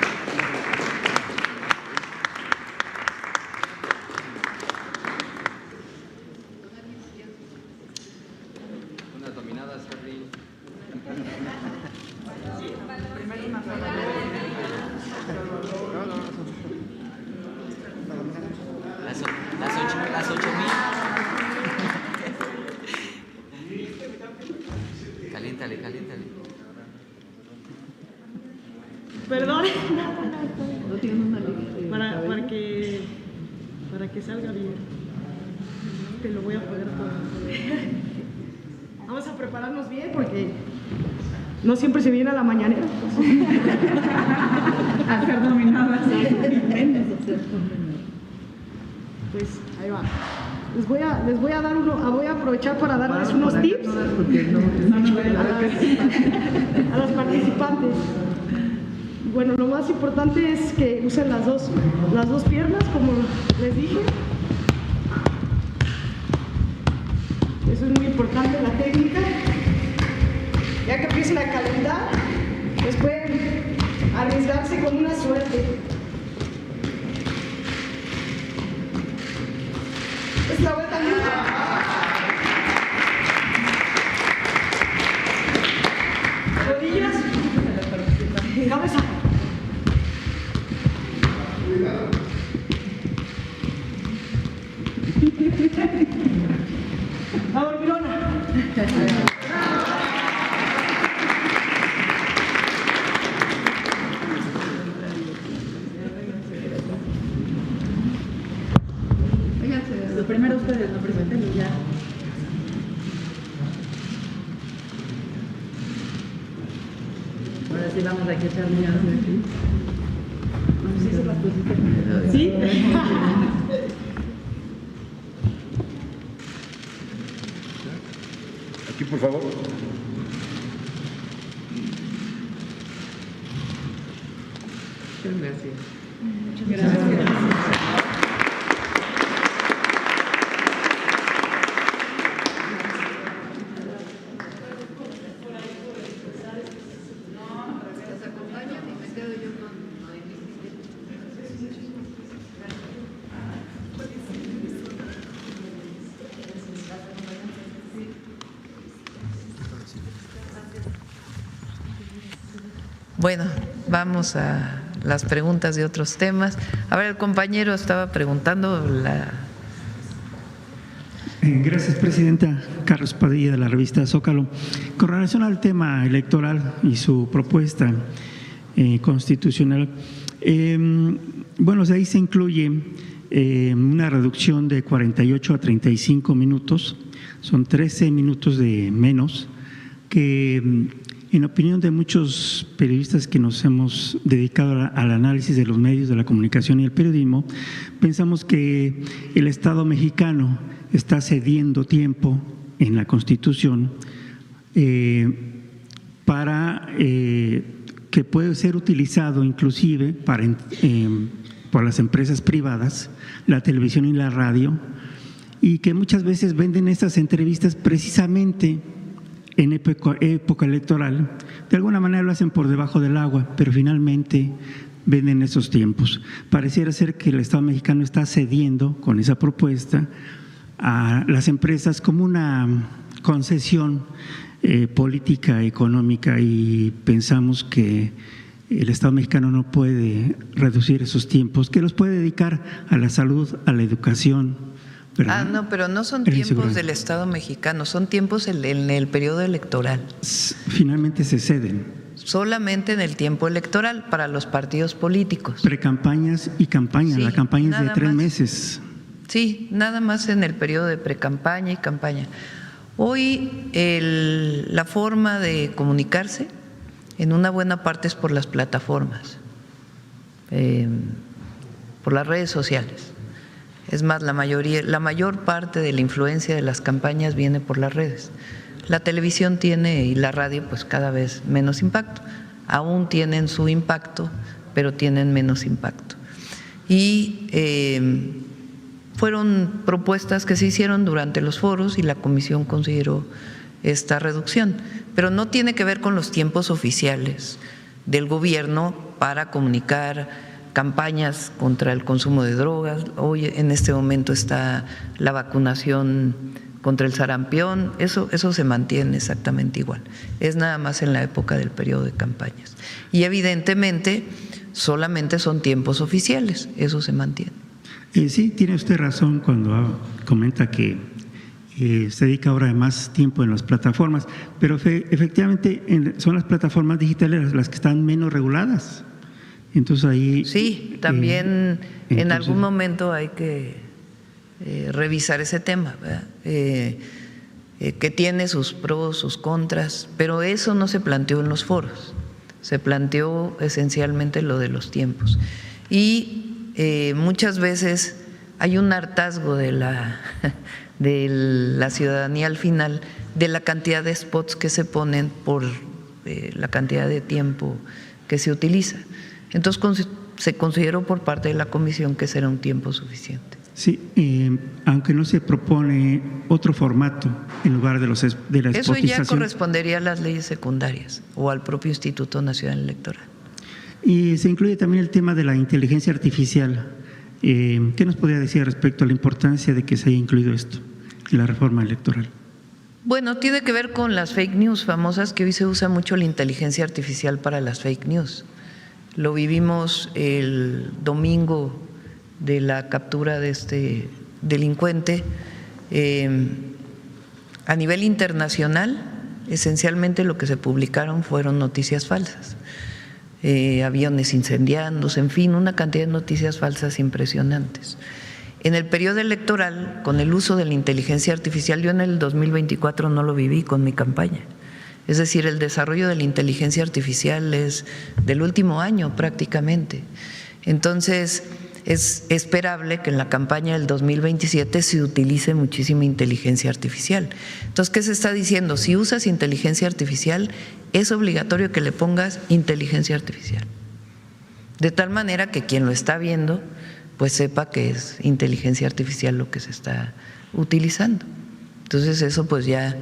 Unas dominadas, Henry. Las 8,000. Caliéntale. Perdón. Para que salga bien. Te lo voy a poner todo. Vamos a prepararnos bien porque no siempre se viene a la mañanera. Hacer dominadas. Pues ahí va. Voy a aprovechar para darles unos tips a los participantes. Bueno, lo más importante es que usen las dos piernas, como les dije. Eso es muy importante, la técnica. Ya que empiecen a calentar, pues pueden arriesgarse con una suerte. Esta vuelta rodillas, cabeza. Lo primero ustedes, lo presenten y ya. Ahora sí vamos a echar niñas de aquí. ¿Sí se las pusiste? ¿Sí? Aquí, por favor. Muchas gracias. Muchas gracias. Bueno, vamos a las preguntas de otros temas. A ver, el compañero estaba preguntando la… Gracias, presidenta. Carlos Padilla, de la revista Zócalo. Con relación al tema electoral y su propuesta constitucional, bueno, ahí se incluye una reducción de 48 a 35 minutos, son 13 minutos de menos, que en opinión de muchos periodistas que nos hemos dedicado al análisis de los medios de la comunicación y el periodismo, pensamos que el Estado mexicano está cediendo tiempo en la Constitución para que puede ser utilizado inclusive por las empresas privadas, la televisión y la radio, y que muchas veces venden estas entrevistas precisamente en época electoral. De alguna manera lo hacen por debajo del agua, pero finalmente venden esos tiempos. Pareciera ser que el Estado mexicano está cediendo con esa propuesta a las empresas como una concesión política, económica, y pensamos que el Estado mexicano no puede reducir esos tiempos, que los puede dedicar a la salud, a la educación, ¿verdad? No, pero no son tiempos del Estado mexicano, son tiempos en el periodo electoral. Finalmente se ceden. Solamente en el tiempo electoral para los partidos políticos. Precampañas y campaña, sí, la campaña es de 3 meses. Sí, nada más en el periodo de precampaña y campaña. Hoy la forma de comunicarse en una buena parte es por las plataformas, por las redes sociales. Es más, la mayor parte de la influencia de las campañas viene por las redes. La televisión tiene y la radio pues cada vez menos impacto. Aún tienen su impacto, pero tienen menos impacto. Y fueron propuestas que se hicieron durante los foros y la comisión consideró esta reducción, pero no tiene que ver con los tiempos oficiales del gobierno para comunicar campañas contra el consumo de drogas. Hoy en este momento está la vacunación contra el sarampión, eso se mantiene exactamente igual, es nada más en la época del periodo de campañas. Y evidentemente solamente son tiempos oficiales, eso se mantiene. Sí, tiene usted razón cuando comenta que se dedica ahora más tiempo en las plataformas, pero efectivamente son las plataformas digitales las que están menos reguladas. Entonces ahí… Sí, también en algún momento hay que revisar ese tema, ¿verdad? Que tiene sus pros, sus contras, pero eso no se planteó en los foros, se planteó esencialmente lo de los tiempos. Y muchas veces hay un hartazgo de la ciudadanía al final de la cantidad de spots que se ponen por la cantidad de tiempo que se utiliza. Entonces se consideró por parte de la comisión que será un tiempo suficiente. Sí, aunque no se propone otro formato en lugar de la expotización. Eso ya correspondería a las leyes secundarias o al propio Instituto Nacional Electoral. Y se incluye también el tema de la inteligencia artificial. ¿Qué nos podría decir respecto a la importancia de que se haya incluido esto en la reforma electoral? Bueno, tiene que ver con las fake news famosas, que hoy se usa mucho la inteligencia artificial para las fake news. Lo vivimos el domingo de la captura de este delincuente. A nivel internacional, esencialmente lo que se publicaron fueron noticias falsas, aviones incendiándose, en fin, una cantidad de noticias falsas impresionantes. En el periodo electoral, con el uso de la inteligencia artificial, yo en el 2024 no lo viví con mi campaña. Es decir, el desarrollo de la inteligencia artificial es del último año prácticamente. Entonces, es esperable que en la campaña del 2027 se utilice muchísima inteligencia artificial. Entonces, ¿qué se está diciendo? Si usas inteligencia artificial, es obligatorio que le pongas inteligencia artificial. De tal manera que quien lo está viendo, pues sepa que es inteligencia artificial lo que se está utilizando. Entonces, eso pues ya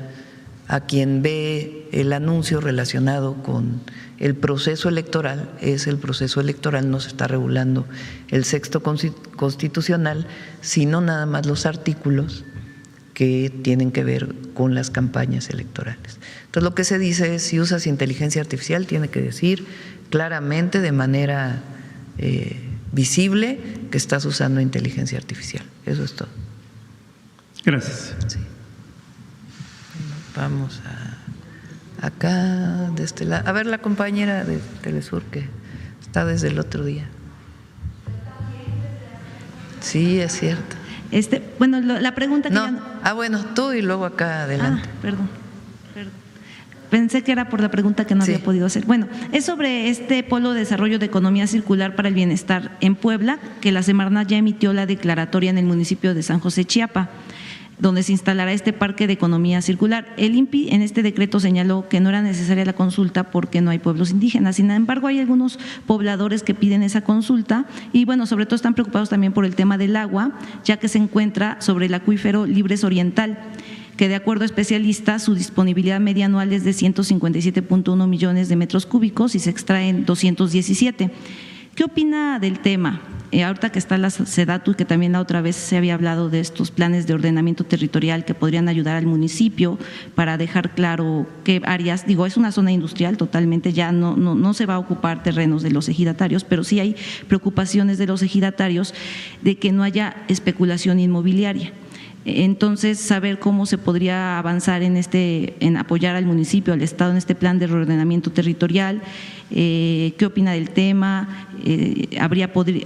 a quien ve el anuncio relacionado con el proceso electoral, es el proceso electoral, no se está regulando el texto constitucional, sino nada más los artículos que tienen que ver con las campañas electorales. Entonces, lo que se dice es, si usas inteligencia artificial, tiene que decir claramente, de manera visible, que estás usando inteligencia artificial. Eso es todo. Gracias. Sí. Vamos acá, de este lado. A ver, la compañera de Telesur que está desde el otro día. Sí, es cierto. Bueno, la pregunta que bueno, tú y luego acá adelante. Perdón. Pensé que era por la pregunta que no había podido hacer. Bueno, es sobre este polo de desarrollo de economía circular para el bienestar en Puebla, que la Semarnat ya emitió la declaratoria en el municipio de San José, Chiapa, donde se instalará este parque de economía circular. El INPI en este decreto señaló que no era necesaria la consulta porque no hay pueblos indígenas. Sin embargo, hay algunos pobladores que piden esa consulta y, bueno, sobre todo están preocupados también por el tema del agua, ya que se encuentra sobre el acuífero Libres Oriental, que de acuerdo a especialistas su disponibilidad media anual es de 157.1 millones de metros cúbicos y se extraen 217. ¿Qué opina del tema? Ahorita que está la SEDATU y que también la otra vez se había hablado de estos planes de ordenamiento territorial que podrían ayudar al municipio para dejar claro qué áreas, es una zona industrial totalmente, ya no se va a ocupar terrenos de los ejidatarios, pero sí hay preocupaciones de los ejidatarios de que no haya especulación inmobiliaria. Entonces, saber cómo se podría avanzar en apoyar al municipio, al Estado en este plan de reordenamiento territorial, qué opina del tema,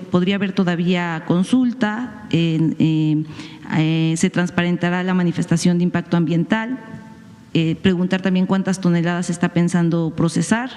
podría haber todavía consulta, se transparentará la manifestación de impacto ambiental, preguntar también cuántas toneladas se está pensando procesar.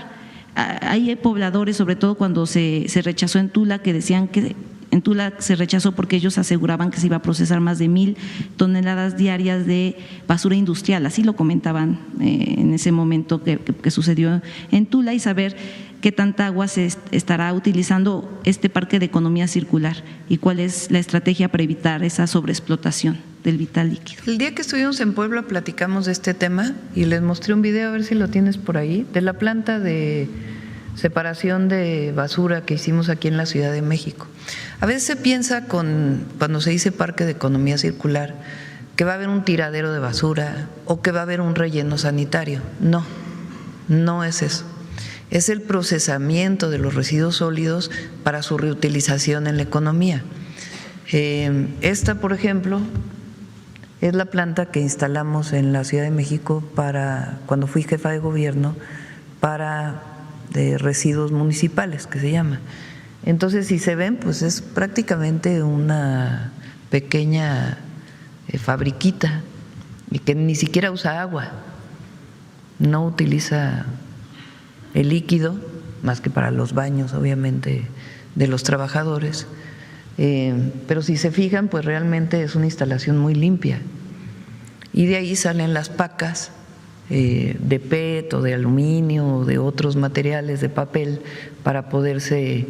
Hay pobladores, sobre todo cuando se rechazó en Tula, que decían que en Tula se rechazó porque ellos aseguraban que se iba a procesar más de 1,000 toneladas diarias de basura industrial, así lo comentaban en ese momento que sucedió en Tula, y saber qué tanta agua se estará utilizando este parque de economía circular y cuál es la estrategia para evitar esa sobreexplotación del vital líquido. El día que estuvimos en Puebla platicamos de este tema y les mostré un video, a ver si lo tienes por ahí, de la planta de separación de basura que hicimos aquí en la Ciudad de México. A veces se piensa cuando se dice parque de economía circular que va a haber un tiradero de basura o que va a haber un relleno sanitario. No es eso. Es el procesamiento de los residuos sólidos para su reutilización en la economía. Esta, por ejemplo, es la planta que instalamos en la Ciudad de México cuando fui jefa de gobierno de residuos municipales, que se llama. Entonces, si se ven, pues es prácticamente una pequeña fabriquita y que ni siquiera usa agua, no utiliza el líquido más que para los baños, obviamente, de los trabajadores. Pero si se fijan, pues realmente es una instalación muy limpia. Y de ahí salen las pacas de PET o de aluminio o de otros materiales de papel para poderse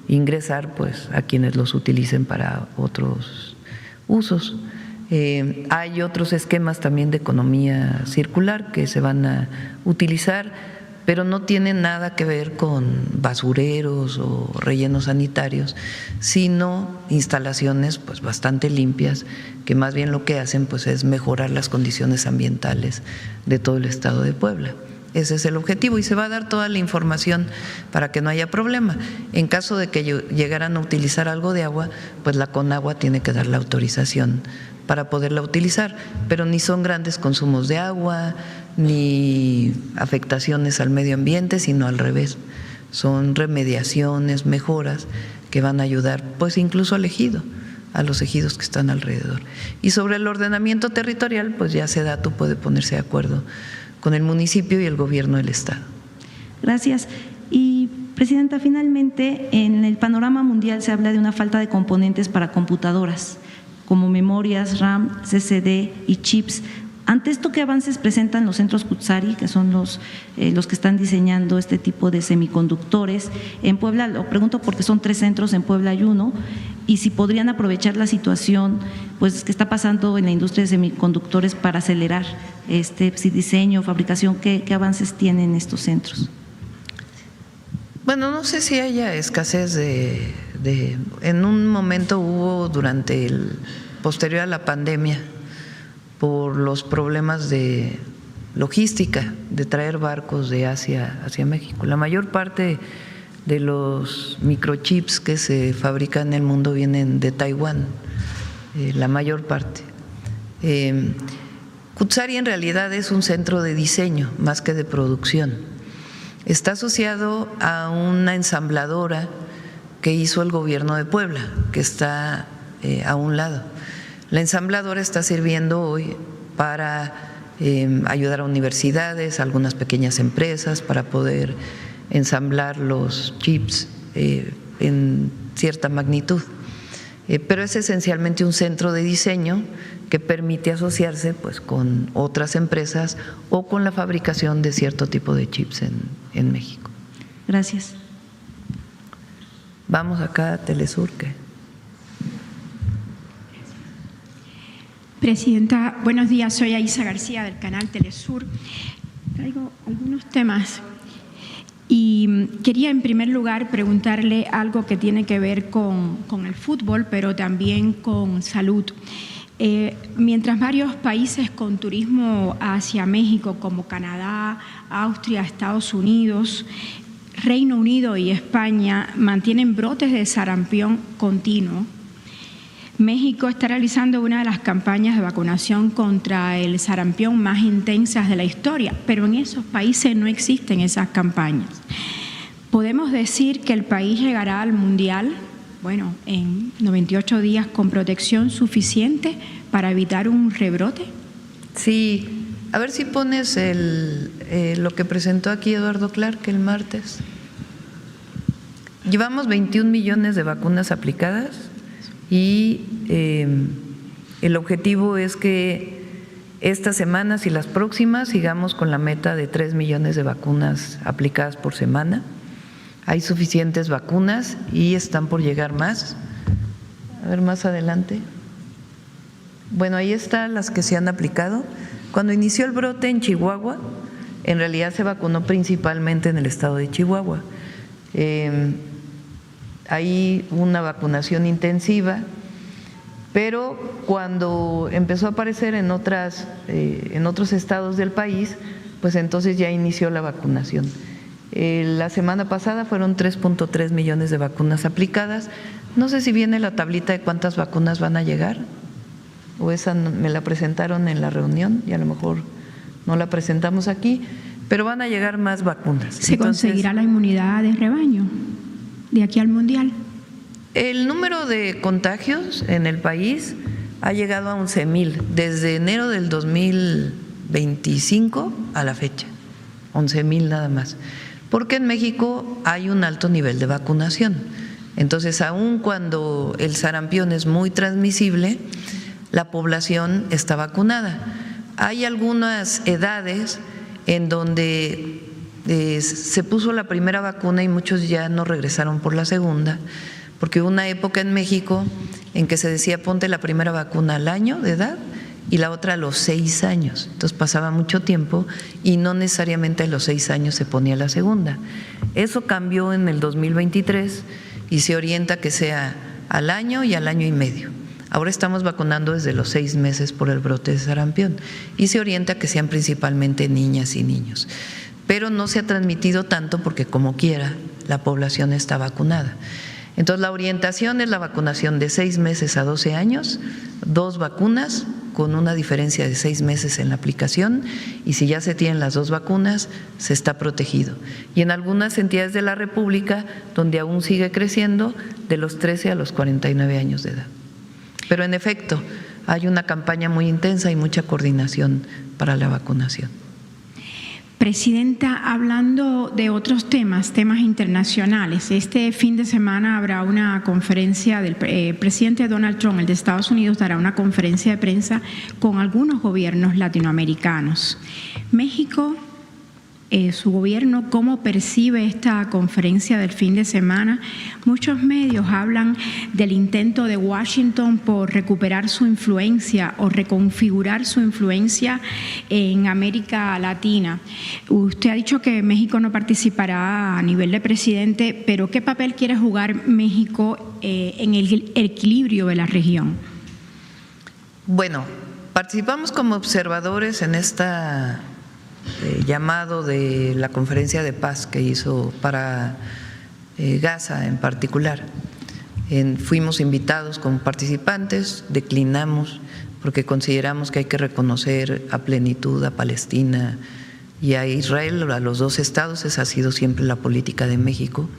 ingresar pues a quienes los utilicen para otros usos. Hay otros esquemas también de economía circular que se van a utilizar, pero no tienen nada que ver con basureros o rellenos sanitarios, sino instalaciones pues bastante limpias que más bien lo que hacen pues es mejorar las condiciones ambientales de todo el estado de Puebla. Ese es el objetivo y se va a dar toda la información para que no haya problema. En caso de que llegaran a utilizar algo de agua, pues la Conagua tiene que dar la autorización para poderla utilizar, pero ni son grandes consumos de agua, ni afectaciones al medio ambiente, sino al revés. Son remediaciones, mejoras que van a ayudar, pues incluso al ejido, a los ejidos que están alrededor. Y sobre el ordenamiento territorial, pues ya SEDATU puede ponerse de acuerdo con el municipio y el gobierno del estado. Gracias. Y, Presidenta, finalmente, en el panorama mundial se habla de una falta de componentes para computadoras, como memorias, RAM, CCD y chips. Ante esto, ¿qué avances presentan los centros Cutzari, que son los que están diseñando este tipo de semiconductores? En Puebla, lo pregunto porque son 3 centros, en Puebla hay 1, y si podrían aprovechar la situación pues que está pasando en la industria de semiconductores para acelerar diseño, fabricación. ¿Qué avances tienen estos centros? Bueno, no sé si haya escasez en un momento hubo durante posterior a la pandemia, por los problemas de logística, de traer barcos de Asia hacia México. La mayor parte de los microchips que se fabrican en el mundo vienen de Taiwán, la mayor parte. Cutzari en realidad es un centro de diseño más que de producción. Está asociado a una ensambladora que hizo el gobierno de Puebla, que está a un lado. La ensambladora está sirviendo hoy para ayudar a universidades, a algunas pequeñas empresas, para poder ensamblar los chips en cierta magnitud. Pero es esencialmente un centro de diseño que permite asociarse pues con otras empresas o con la fabricación de cierto tipo de chips en México. Gracias. Vamos acá a Telesur, ¿qué? Presidenta, buenos días. Soy Aisa García del canal Telesur. Traigo algunos temas y quería en primer lugar preguntarle algo que tiene que ver con el fútbol, pero también con salud. Mientras varios países con turismo hacia México, como Canadá, Austria, Estados Unidos, Reino Unido y España, mantienen brotes de sarampión continuo, México está realizando una de las campañas de vacunación contra el sarampión más intensas de la historia, pero en esos países no existen esas campañas. ¿Podemos decir que el país llegará al Mundial, en 98 días con protección suficiente para evitar un rebrote? Sí, a ver si pones lo que presentó aquí Eduardo Clark el martes. Llevamos 21 millones de vacunas aplicadas y el objetivo es que estas semanas y las próximas sigamos con la meta de 3 millones de vacunas aplicadas por semana. Hay suficientes vacunas y están por llegar más. A ver, más adelante. Bueno, ahí están las que se han aplicado. Cuando inició el brote en Chihuahua, en realidad se vacunó principalmente en el estado de Chihuahua. Hay una vacunación intensiva, pero cuando empezó a aparecer en otros estados del país, pues entonces ya inició la vacunación. La semana pasada fueron 3.3 millones de vacunas aplicadas. No sé si viene la tablita de cuántas vacunas van a llegar, o esa me la presentaron en la reunión y a lo mejor no la presentamos aquí, pero van a llegar más vacunas. ¿Se conseguirá la inmunidad de rebaño de aquí al Mundial? El número de contagios en el país ha llegado a 11,000 desde enero del 2025 a la fecha, 11,000 nada más, porque en México hay un alto nivel de vacunación. Entonces, aun cuando el sarampión es muy transmisible, la población está vacunada. Hay algunas edades en donde se puso la primera vacuna y muchos ya no regresaron por la segunda, porque hubo una época en México en que se decía ponte la primera vacuna al año de edad y la otra a los 6 años. Entonces pasaba mucho tiempo y no necesariamente a los 6 años se ponía la segunda. Eso cambió en el 2023 y se orienta que sea al año y al año y medio. Ahora estamos vacunando desde los 6 meses por el brote de sarampión y se orienta que sean principalmente niñas y niños. pero no se ha transmitido tanto porque como quiera la población está vacunada. Entonces la orientación es la vacunación de 6 meses a 12 años, 2 vacunas con una diferencia de 6 meses en la aplicación, y si ya se tienen las 2 vacunas se está protegido. Y en algunas entidades de la República donde aún sigue creciendo, de los 13 a los 49 años de edad. Pero en efecto hay una campaña muy intensa y mucha coordinación para la vacunación. Presidenta, hablando de otros temas internacionales, este fin de semana habrá una conferencia del presidente Donald Trump, el de Estados Unidos, dará una conferencia de prensa con algunos gobiernos latinoamericanos. México, su gobierno, ¿cómo percibe esta conferencia del fin de semana? Muchos medios hablan del intento de Washington por recuperar su influencia o reconfigurar su influencia en América Latina. Usted ha dicho que México no participará a nivel de presidente, pero ¿qué papel quiere jugar México en el equilibrio de la región? Bueno, participamos como observadores en esta llamado de la conferencia de paz que hizo para Gaza en particular. Fuimos invitados como participantes, declinamos porque consideramos que hay que reconocer a plenitud a Palestina y a Israel, a los 2 estados. Esa ha sido siempre la política de México.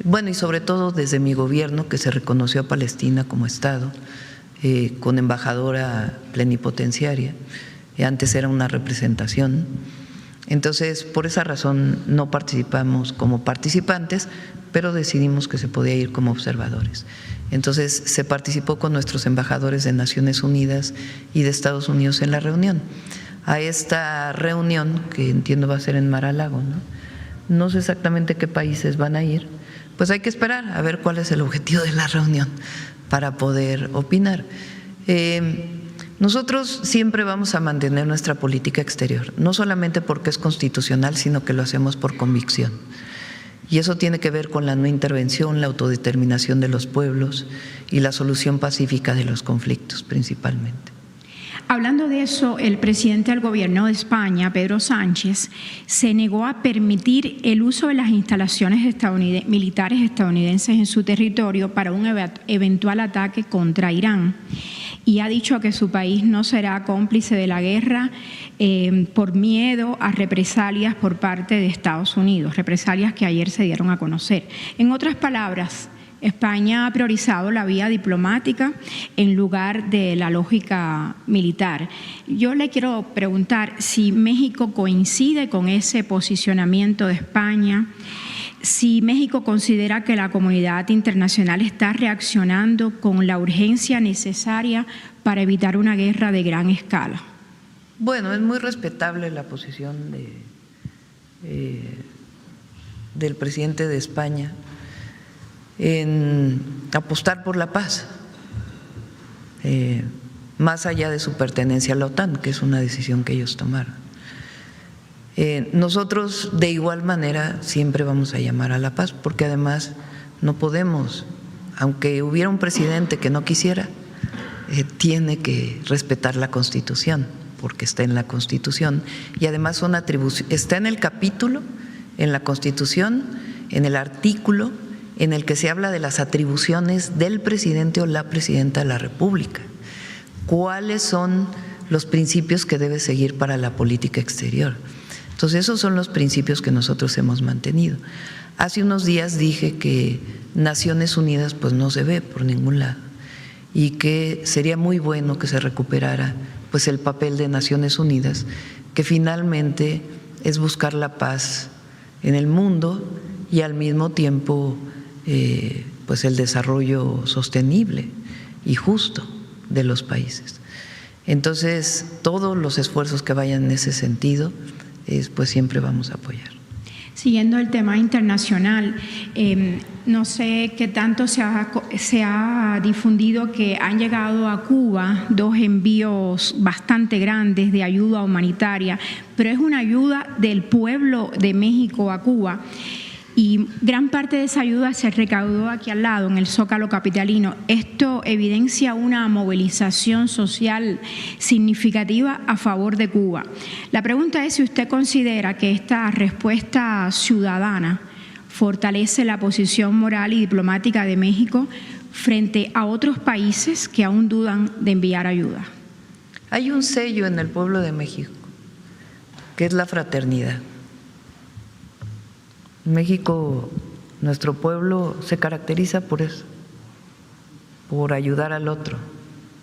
Bueno, y sobre todo desde mi gobierno, que se reconoció a Palestina como estado, con embajadora plenipotenciaria. Antes era una representación. Entonces, por esa razón no participamos como participantes, pero decidimos que se podía ir como observadores. Entonces, se participó con nuestros embajadores de Naciones Unidas y de Estados Unidos en la reunión. A esta reunión, que entiendo va a ser en Mar-a-Lago, no sé exactamente qué países van a ir, pues hay que esperar a ver cuál es el objetivo de la reunión para poder opinar. Nosotros siempre vamos a mantener nuestra política exterior, no solamente porque es constitucional, sino que lo hacemos por convicción. Y eso tiene que ver con la no intervención, la autodeterminación de los pueblos y la solución pacífica de los conflictos principalmente. Hablando de eso, el presidente del gobierno de España, Pedro Sánchez, se negó a permitir el uso de las instalaciones militares estadounidenses en su territorio para un eventual ataque contra Irán, y ha dicho que su país no será cómplice de la guerra por miedo a represalias por parte de Estados Unidos, represalias que ayer se dieron a conocer. En otras palabras, España ha priorizado la vía diplomática en lugar de la lógica militar. Yo le quiero preguntar si México coincide con ese posicionamiento de España, si México considera que la comunidad internacional está reaccionando con la urgencia necesaria para evitar una guerra de gran escala. Bueno, es muy respetable la posición del presidente de España en apostar por la paz, más allá de su pertenencia a la OTAN, que es una decisión que ellos tomaron. Nosotros de igual manera siempre vamos a llamar a la paz, porque además no podemos, aunque hubiera un presidente que no quisiera, tiene que respetar la Constitución, porque está en la Constitución, y además son atribuciones, está en el capítulo, en la Constitución, en el artículo en el que se habla de las atribuciones del presidente o la presidenta de la República. ¿Cuáles son los principios que debe seguir para la política exterior? Entonces, esos son los principios que nosotros hemos mantenido. Hace unos días dije que Naciones Unidas pues no se ve por ningún lado y que sería muy bueno que se recuperara pues el papel de Naciones Unidas, que finalmente es buscar la paz en el mundo y al mismo tiempo pues el desarrollo sostenible y justo de los países. Entonces, todos los esfuerzos que vayan en ese sentido, pues siempre vamos a apoyar. Siguiendo el tema internacional, no sé qué tanto se ha difundido que han llegado a Cuba 2 envíos bastante grandes de ayuda humanitaria, pero es una ayuda del pueblo de México a Cuba. y gran parte de esa ayuda se recaudó aquí al lado, en el Zócalo capitalino. Esto evidencia una movilización social significativa a favor de Cuba. La pregunta es si usted considera que esta respuesta ciudadana fortalece la posición moral y diplomática de México frente a otros países que aún dudan de enviar ayuda. Hay un sello en el pueblo de México, que es la fraternidad. México, nuestro pueblo, se caracteriza por eso, por ayudar al otro,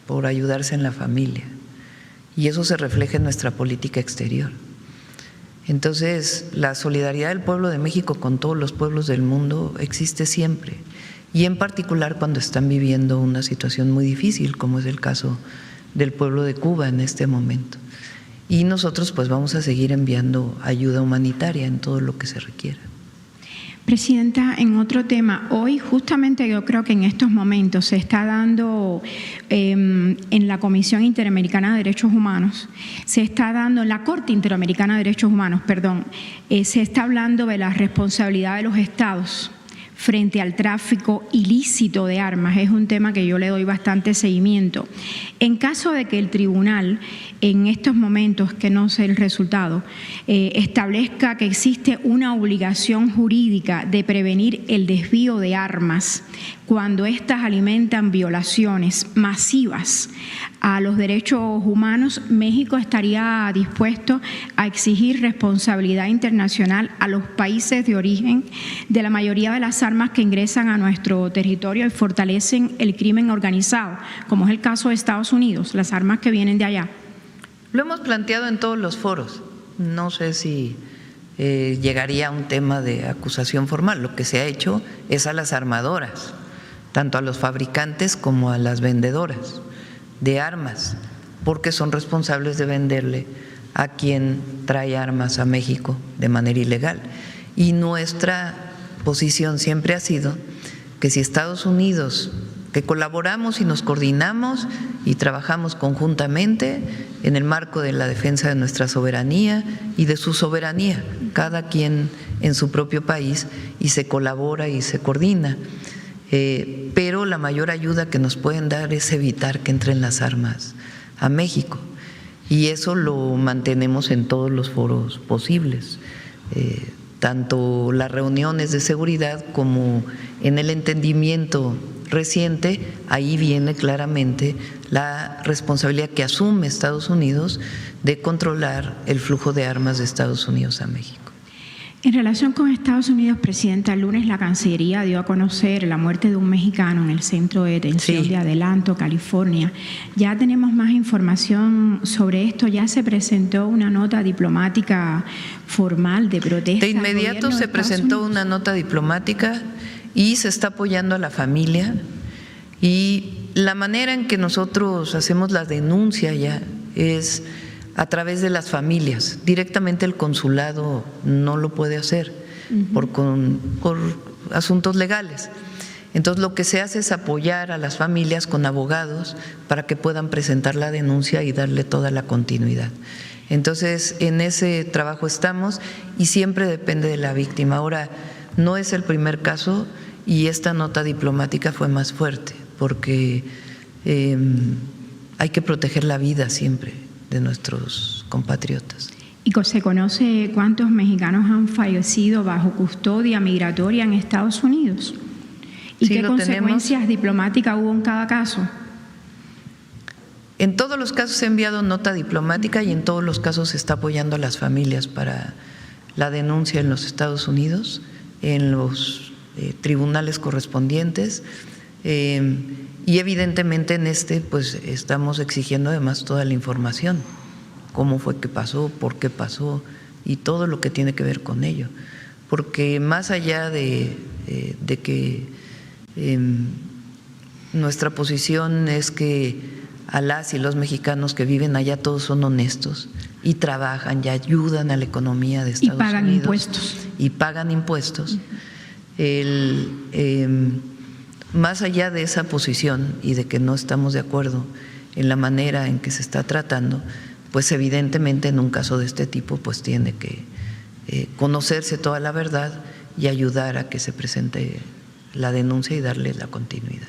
por ayudarse en la familia. Y eso se refleja en nuestra política exterior. Entonces, la solidaridad del pueblo de México con todos los pueblos del mundo existe siempre, y en particular cuando están viviendo una situación muy difícil, como es el caso del pueblo de Cuba en este momento. Y nosotros pues vamos a seguir enviando ayuda humanitaria en todo lo que se requiera. Presidenta, en otro tema, hoy justamente yo creo que en estos momentos se está dando en la Comisión Interamericana de Derechos Humanos, se está dando en la Corte Interamericana de Derechos Humanos, se está hablando de la responsabilidad de los estados frente al tráfico ilícito de armas. Es un tema que yo le doy bastante seguimiento. En caso de que el tribunal, en estos momentos, que no sé el resultado, establezca que existe una obligación jurídica de prevenir el desvío de armas cuando éstas alimentan violaciones masivas a los derechos humanos, México estaría dispuesto a exigir responsabilidad internacional a los países de origen de la mayoría de las armas que ingresan a nuestro territorio y fortalecen el crimen organizado, como es el caso de Estados Unidos, las armas que vienen de allá. Lo hemos planteado en todos los foros. No sé si llegaría a un tema de acusación formal. Lo que se ha hecho es a las armadoras, tanto a los fabricantes como a las vendedoras de armas, porque son responsables de venderle a quien trae armas a México de manera ilegal. Y nuestra posición siempre ha sido que si Estados Unidos, que colaboramos y nos coordinamos y trabajamos conjuntamente en el marco de la defensa de nuestra soberanía y de su soberanía, cada quien en su propio país, y se colabora y se coordina. Pero la mayor ayuda que nos pueden dar es evitar que entren las armas a México, y eso lo mantenemos en todos los foros posibles, tanto las reuniones de seguridad como en el entendimiento reciente. Ahí viene claramente la responsabilidad que asume Estados Unidos de controlar el flujo de armas de Estados Unidos a México. En relación con Estados Unidos, Presidenta, el lunes la Cancillería dio a conocer la muerte de un mexicano en el centro de detención de Adelanto, California. Ya tenemos más información sobre esto. Ya se presentó una nota diplomática formal de protesta. De inmediato se presentó una nota diplomática y se está apoyando a la familia. Y la manera en que nosotros hacemos la denuncia ya es a través de las familias. Directamente el consulado no lo puede hacer por asuntos legales. Entonces lo que se hace es apoyar a las familias con abogados para que puedan presentar la denuncia y darle toda la continuidad. Entonces en ese trabajo estamos, y siempre depende de la víctima. Ahora, no es el primer caso, y esta nota diplomática fue más fuerte porque hay que proteger la vida siempre de nuestros compatriotas. ¿Y se conoce cuántos mexicanos han fallecido bajo custodia migratoria en Estados Unidos? ¿Y qué consecuencias diplomáticas hubo en cada caso? En todos los casos se ha enviado nota diplomática, y en todos los casos se está apoyando a las familias para la denuncia en los Estados Unidos, en los tribunales correspondientes. Y evidentemente en pues estamos exigiendo además toda la información, cómo fue que pasó, por qué pasó y todo lo que tiene que ver con ello. Porque más allá de que nuestra posición es que a las y los mexicanos que viven allá todos son honestos y trabajan y ayudan a la economía de Estados Unidos. Y pagan impuestos. Más allá de esa posición y de que no estamos de acuerdo en la manera en que se está tratando, pues evidentemente en un caso de este tipo pues tiene que conocerse toda la verdad y ayudar a que se presente la denuncia y darle la continuidad.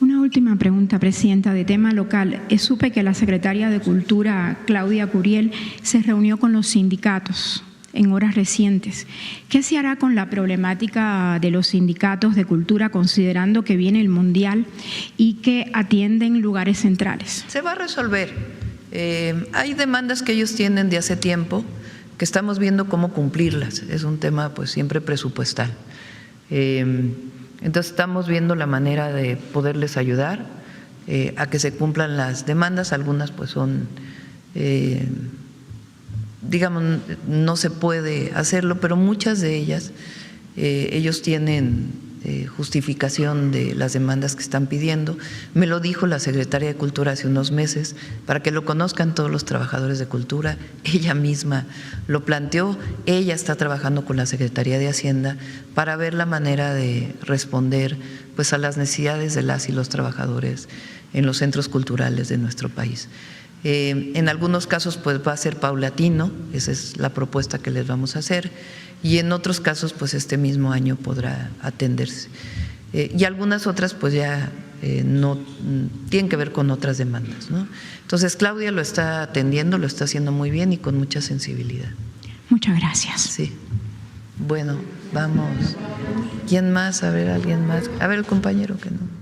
Una última pregunta, Presidenta, de tema local. Supe que la secretaria de Cultura, Claudia Curiel, se reunió con los sindicatos en horas recientes. ¿Qué se hará con la problemática de los sindicatos de cultura, considerando que viene el Mundial y que atienden lugares centrales? Se va a resolver. Hay demandas que ellos tienen de hace tiempo que estamos viendo cómo cumplirlas. Es un tema pues siempre presupuestal. Entonces estamos viendo la manera de poderles ayudar a que se cumplan las demandas. Algunas pues son, digamos, no se puede hacerlo, pero muchas de ellas ellos tienen justificación de las demandas que están pidiendo. Me lo dijo la secretaria de Cultura hace unos meses, para que lo conozcan todos los trabajadores de cultura. Ella misma lo planteó, ella está trabajando con la Secretaría de Hacienda para ver la manera de responder pues a las necesidades de las y los trabajadores en los centros culturales de nuestro país. En algunos casos pues va a ser paulatino, esa es la propuesta que les vamos a hacer, y en otros casos pues este mismo año podrá atenderse. Y algunas otras pues ya no tienen que ver con otras demandas, ¿no? Entonces Claudia lo está atendiendo, lo está haciendo muy bien y con mucha sensibilidad. Muchas gracias. Sí. Bueno, vamos. ¿Quién más? A ver, alguien más. A ver, el compañero que no.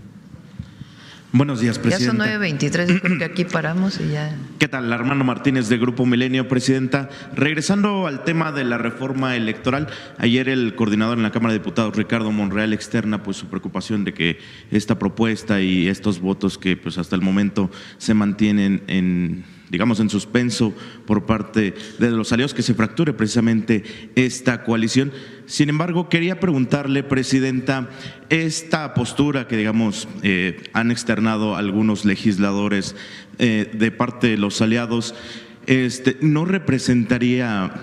Buenos días, Presidenta. Ya son 9:23, yo creo que aquí paramos y ya. ¿Qué tal? Armando Martínez de Grupo Milenio, Presidenta. Regresando al tema de la reforma electoral, ayer el coordinador en la Cámara de Diputados, Ricardo Monreal, externa pues su preocupación de que esta propuesta y estos votos que pues hasta el momento se mantienen en suspenso por parte de los aliados, que se fracture precisamente esta coalición. Sin embargo, quería preguntarle, Presidenta, esta postura que han externado algunos legisladores de parte de los aliados, ¿no representaría,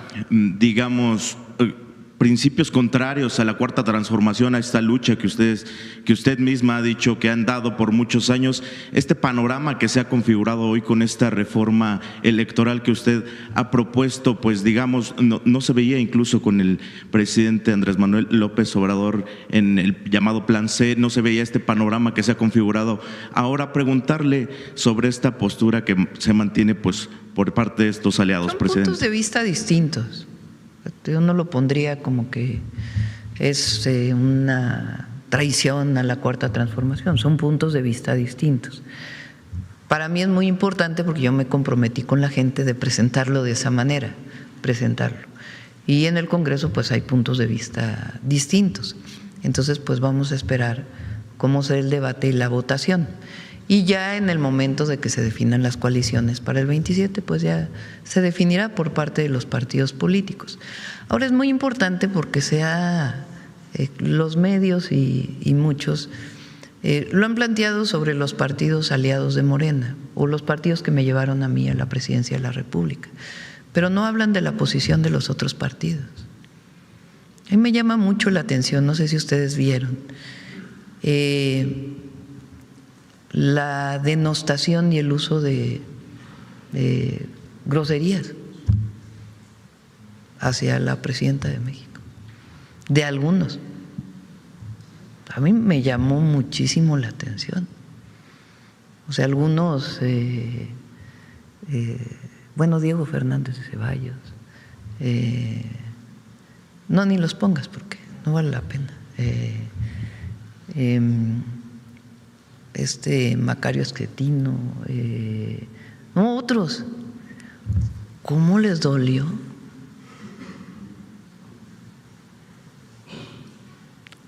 principios contrarios a la Cuarta Transformación, a esta lucha que usted misma ha dicho que han dado por muchos años? Este panorama que se ha configurado hoy con esta reforma electoral que usted ha propuesto, pues no se veía incluso con el presidente Andrés Manuel López Obrador en el llamado Plan C, no se veía este panorama que se ha configurado. Ahora preguntarle sobre esta postura que se mantiene pues por parte de estos aliados, Son Presidente. puntos de vista distintos. Yo no lo pondría como que es una traición a la Cuarta Transformación, son puntos de vista distintos. Para mí es muy importante porque yo me comprometí con la gente de presentarlo de esa manera, presentarlo. Y en el Congreso pues hay puntos de vista distintos. Entonces pues vamos a esperar cómo será el debate y la votación. Y ya en el momento de que se definan las coaliciones para el 27, pues ya se definirá por parte de los partidos políticos. Ahora es muy importante porque los medios y muchos lo han planteado sobre los partidos aliados de Morena o los partidos que me llevaron a mí a la presidencia de la República, pero no hablan de la posición de los otros partidos. A mí me llama mucho la atención, no sé si ustedes vieron, la denostación y el uso de groserías hacia la presidenta de México, de algunos. A mí me llamó muchísimo la atención. O sea, algunos, Diego Fernández de Ceballos, no, ni los pongas porque no vale la pena. Macario Esquetino, otros. ¿Cómo les dolió?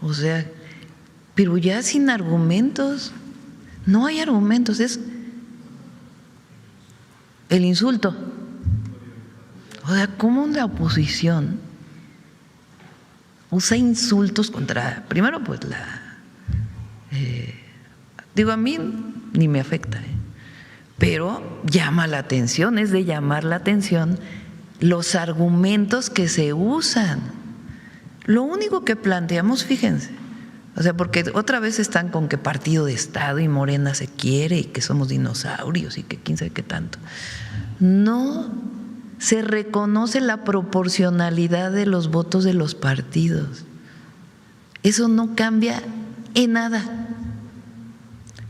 O sea, pero ya sin argumentos, no hay argumentos, es el insulto. O sea, ¿cómo la oposición usa insultos contra, primero pues a mí ni me afecta, pero llama la atención, es de llamar la atención los argumentos que se usan. Lo único que planteamos, fíjense, o sea, porque otra vez están con que partido de Estado y Morena se quiere y que somos dinosaurios y que quién sabe qué tanto. No se reconoce la proporcionalidad de los votos de los partidos. Eso no cambia en nada.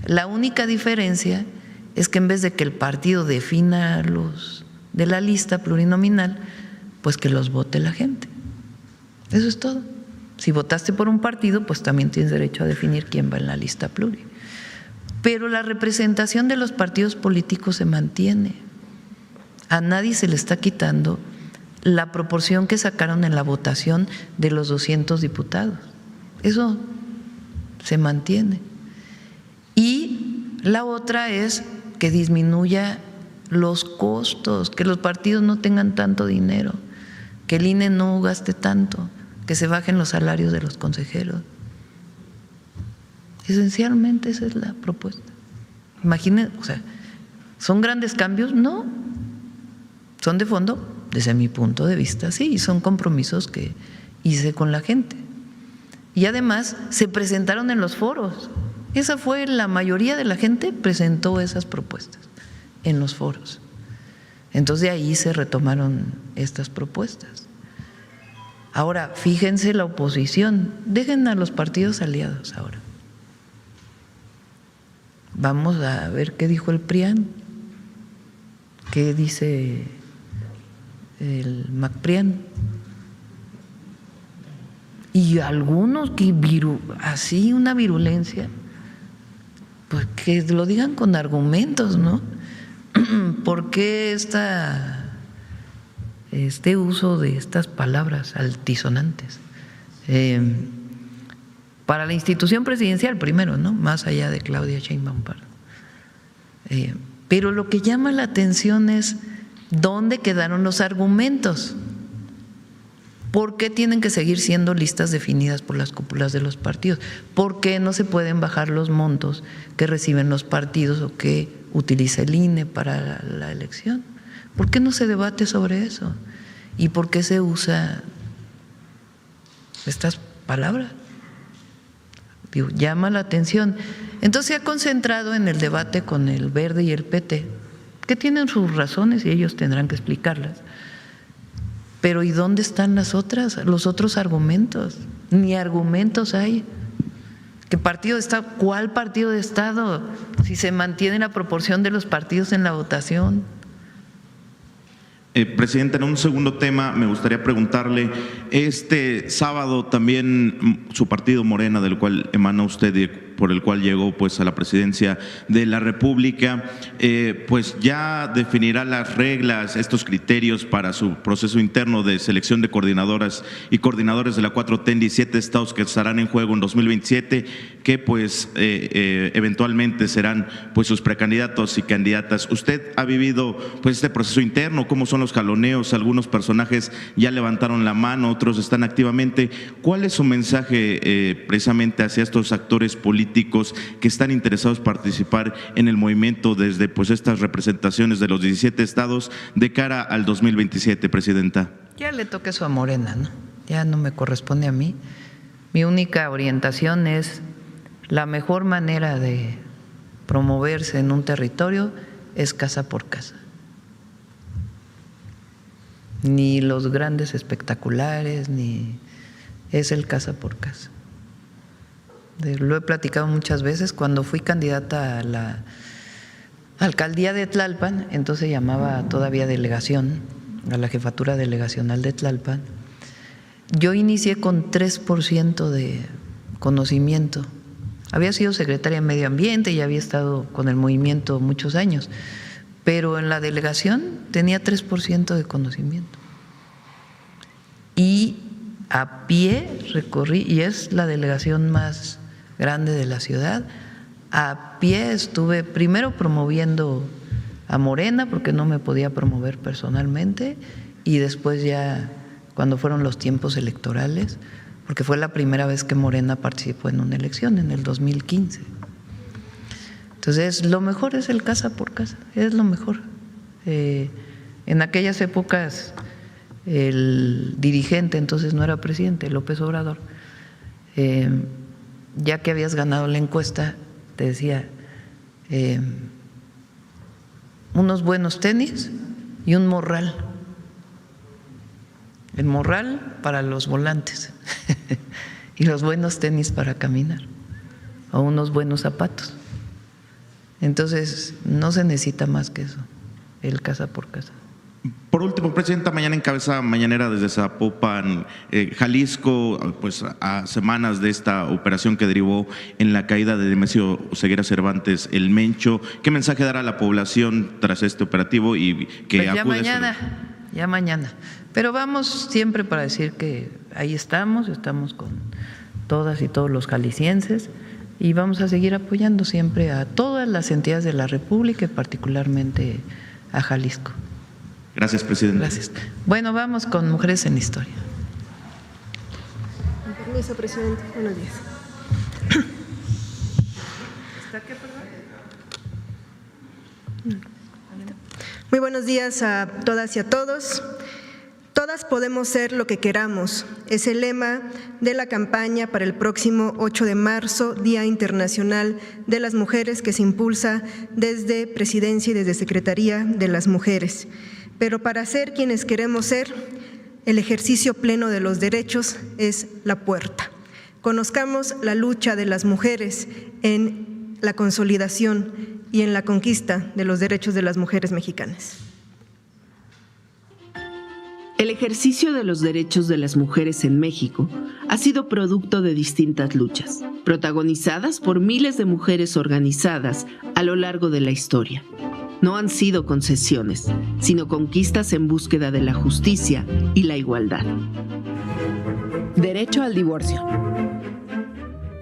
La única diferencia es que en vez de que el partido defina los de la lista plurinominal, pues que los vote la gente. Eso es todo. Si votaste por un partido, pues también tienes derecho a definir quién va en la lista pluri. Pero la representación de los partidos políticos se mantiene. A nadie se le está quitando la proporción que sacaron en la votación de los 200 diputados. Eso se mantiene. Y la otra es que disminuya los costos, que los partidos no tengan tanto dinero, que el INE no gaste tanto, que se bajen los salarios de los consejeros. Esencialmente esa es la propuesta. Imaginen, o sea, ¿son grandes cambios? No. Son de fondo, desde mi punto de vista, sí, y son compromisos que hice con la gente. Y además se presentaron en los foros. Esa fue la mayoría de la gente presentó esas propuestas en los foros. Entonces de ahí se retomaron estas propuestas. Ahora, fíjense la oposición, dejen a los partidos aliados ahora. Vamos a ver qué dijo el PRIAN, qué dice el MACPRIAN. Y algunos que así una virulencia, pues que lo digan con argumentos, ¿no? ¿Por qué este uso de estas palabras altisonantes? Para la institución presidencial primero, ¿no? Más allá de Claudia Sheinbaum. Pero lo que llama la atención es dónde quedaron los argumentos. ¿Por qué tienen que seguir siendo listas definidas por las cúpulas de los partidos? ¿Por qué no se pueden bajar los montos que reciben los partidos o que utiliza el INE para la elección? ¿Por qué no se debate sobre eso? ¿Y por qué se usa estas palabras? Digo, llama la atención. Entonces se ha concentrado en el debate con el Verde y el PT, que tienen sus razones y ellos tendrán que explicarlas. Pero ¿y dónde están los otros argumentos? Ni argumentos hay. ¿Qué partido de Estado? ¿Cuál partido de Estado? Si se mantiene la proporción de los partidos en la votación. Presidenta, en un segundo tema me gustaría preguntarle, este sábado también su partido Morena, del cual emana usted y por el cual llegó pues a la presidencia de la República, pues ya definirá las reglas, estos criterios para su proceso interno de selección de coordinadoras y coordinadores de la 4T en 17 estados que estarán en juego en 2027, que pues eventualmente serán pues sus precandidatos y candidatas. Usted ha vivido pues este proceso interno, cómo son los jaloneos, algunos personajes ya levantaron la mano, otros están activamente. ¿Cuál es su mensaje precisamente hacia estos actores políticos que están interesados en participar en el movimiento desde pues estas representaciones de los 17 estados de cara al 2027, Presidenta? Ya le toque eso a Morena, ¿no? Ya no me corresponde a mí. Mi única orientación es la mejor manera de promoverse en un territorio es casa por casa. Ni los grandes espectaculares, ni es el casa por casa. Lo he platicado muchas veces. Cuando fui candidata a la alcaldía de Tlalpan, entonces se llamaba todavía delegación, a la jefatura delegacional de Tlalpan, yo inicié con 3% de conocimiento. Había sido secretaria de Medio Ambiente y había estado con el movimiento muchos años, pero en la delegación tenía 3% de conocimiento. Y a pie recorrí, y es la delegación más grande de la ciudad, a pie estuve primero promoviendo a Morena, porque no me podía promover personalmente, y después ya cuando fueron los tiempos electorales, porque fue la primera vez que Morena participó en una elección, en el 2015. Entonces, lo mejor es el casa por casa, es lo mejor. En aquellas épocas, el dirigente, entonces no era presidente, López Obrador, ya que habías ganado la encuesta, te decía, unos buenos tenis y un morral. El morral para los volantes y los buenos tenis para caminar o unos buenos zapatos. Entonces, no se necesita más que eso, el casa por casa. Por último, Presidenta, mañana encabeza mañanera desde Zapopan, Jalisco, pues a semanas de esta operación que derivó en la caída de Nemesio Ceguera Cervantes, el Mencho. ¿Qué mensaje dará a la población tras este operativo y que pues acude? Ya mañana. Pero vamos siempre para decir que ahí estamos con todas y todos los jaliscienses y vamos a seguir apoyando siempre a todas las entidades de la República y particularmente a Jalisco. Gracias, Presidenta. Gracias. Bueno, vamos con Mujeres en Historia. Con permiso, Presidente. Buenos días. Muy buenos días a todas y a todos. Todas podemos ser lo que queramos. Es el lema de la campaña para el próximo 8 de marzo, Día Internacional de las Mujeres, que se impulsa desde Presidencia y desde Secretaría de las Mujeres. Pero para ser quienes queremos ser, el ejercicio pleno de los derechos es la puerta. Conozcamos la lucha de las mujeres en la consolidación y en la conquista de los derechos de las mujeres mexicanas. El ejercicio de los derechos de las mujeres en México ha sido producto de distintas luchas, protagonizadas por miles de mujeres organizadas a lo largo de la historia. No han sido concesiones, sino conquistas en búsqueda de la justicia y la igualdad. Derecho al divorcio.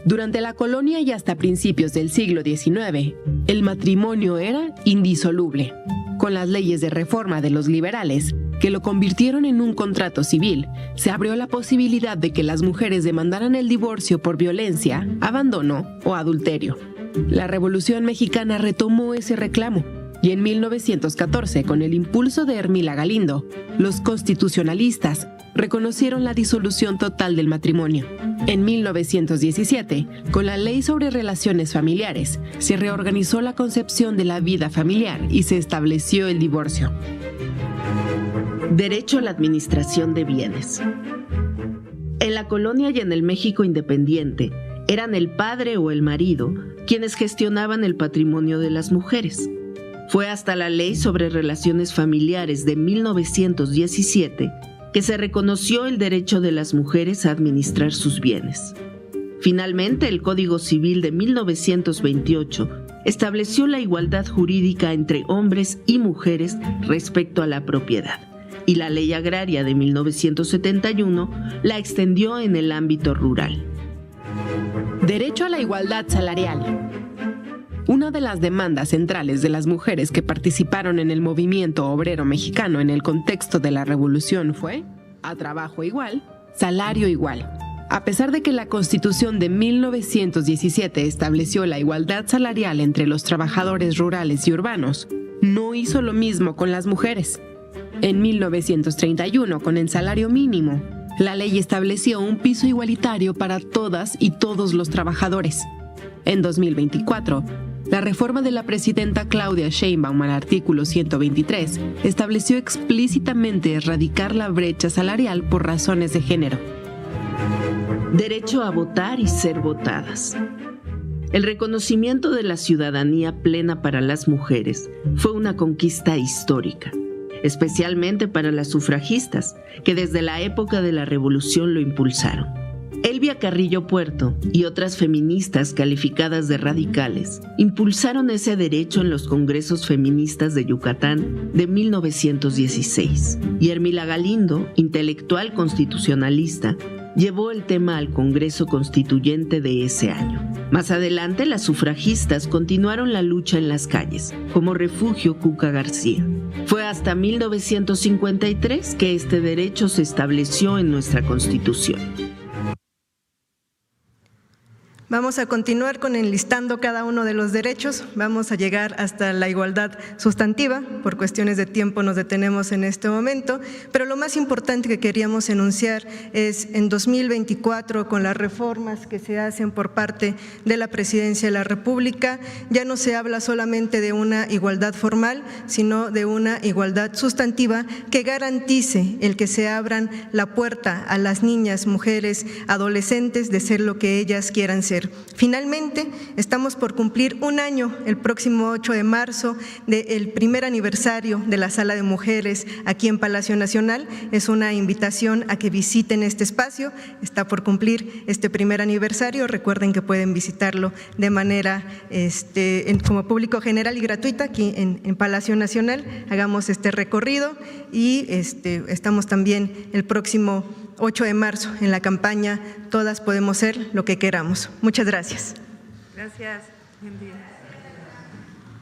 Durante la colonia y hasta principios del siglo XIX, el matrimonio era indisoluble. Con las leyes de reforma de los liberales, que lo convirtieron en un contrato civil, se abrió la posibilidad de que las mujeres demandaran el divorcio por violencia, abandono o adulterio. La Revolución Mexicana retomó ese reclamo. Y en 1914, con el impulso de Hermila Galindo, los constitucionalistas reconocieron la disolución total del matrimonio. En 1917, con la Ley sobre Relaciones Familiares, se reorganizó la concepción de la vida familiar y se estableció el divorcio. Derecho a la administración de bienes. En la colonia y en el México independiente, eran el padre o el marido quienes gestionaban el patrimonio de las mujeres. Fue hasta la Ley sobre Relaciones Familiares de 1917 que se reconoció el derecho de las mujeres a administrar sus bienes. Finalmente, el Código Civil de 1928 estableció la igualdad jurídica entre hombres y mujeres respecto a la propiedad, y la Ley Agraria de 1971 la extendió en el ámbito rural. Derecho a la igualdad salarial. Una de las demandas centrales de las mujeres que participaron en el movimiento obrero mexicano en el contexto de la Revolución fue, a trabajo igual, salario igual. A pesar de que la Constitución de 1917 estableció la igualdad salarial entre los trabajadores rurales y urbanos, no hizo lo mismo con las mujeres. En 1931, con el salario mínimo, la ley estableció un piso igualitario para todas y todos los trabajadores. En 2024, la reforma de la presidenta Claudia Sheinbaum al artículo 123 estableció explícitamente erradicar la brecha salarial por razones de género. Derecho a votar y ser votadas. El reconocimiento de la ciudadanía plena para las mujeres fue una conquista histórica, especialmente para las sufragistas, que desde la época de la Revolución lo impulsaron. Elvia Carrillo Puerto y otras feministas calificadas de radicales impulsaron ese derecho en los congresos feministas de Yucatán de 1916. Y Hermila Galindo, intelectual constitucionalista, llevó el tema al Congreso Constituyente de ese año. Más adelante, las sufragistas continuaron la lucha en las calles, como Refugio Cuca García. Fue hasta 1953 que este derecho se estableció en nuestra Constitución. Vamos a continuar con enlistando cada uno de los derechos. Vamos a llegar hasta la igualdad sustantiva. Por cuestiones de tiempo nos detenemos en este momento, pero lo más importante que queríamos enunciar es en 2024, con las reformas que se hacen por parte de la Presidencia de la República, ya no se habla solamente de una igualdad formal, sino de una igualdad sustantiva que garantice el que se abran la puerta a las niñas, mujeres, adolescentes de ser lo que ellas quieran ser. Finalmente, estamos por cumplir un año, el próximo 8 de marzo, del primer aniversario de la Sala de Mujeres aquí en Palacio Nacional. Es una invitación a que visiten este espacio. Está por cumplir este primer aniversario. Recuerden que pueden visitarlo de manera como público general y gratuita aquí en Palacio Nacional. Hagamos este recorrido y estamos también el próximo 8 de marzo en la campaña Todas podemos ser lo que queramos. Muchas gracias. Gracias. Buen día.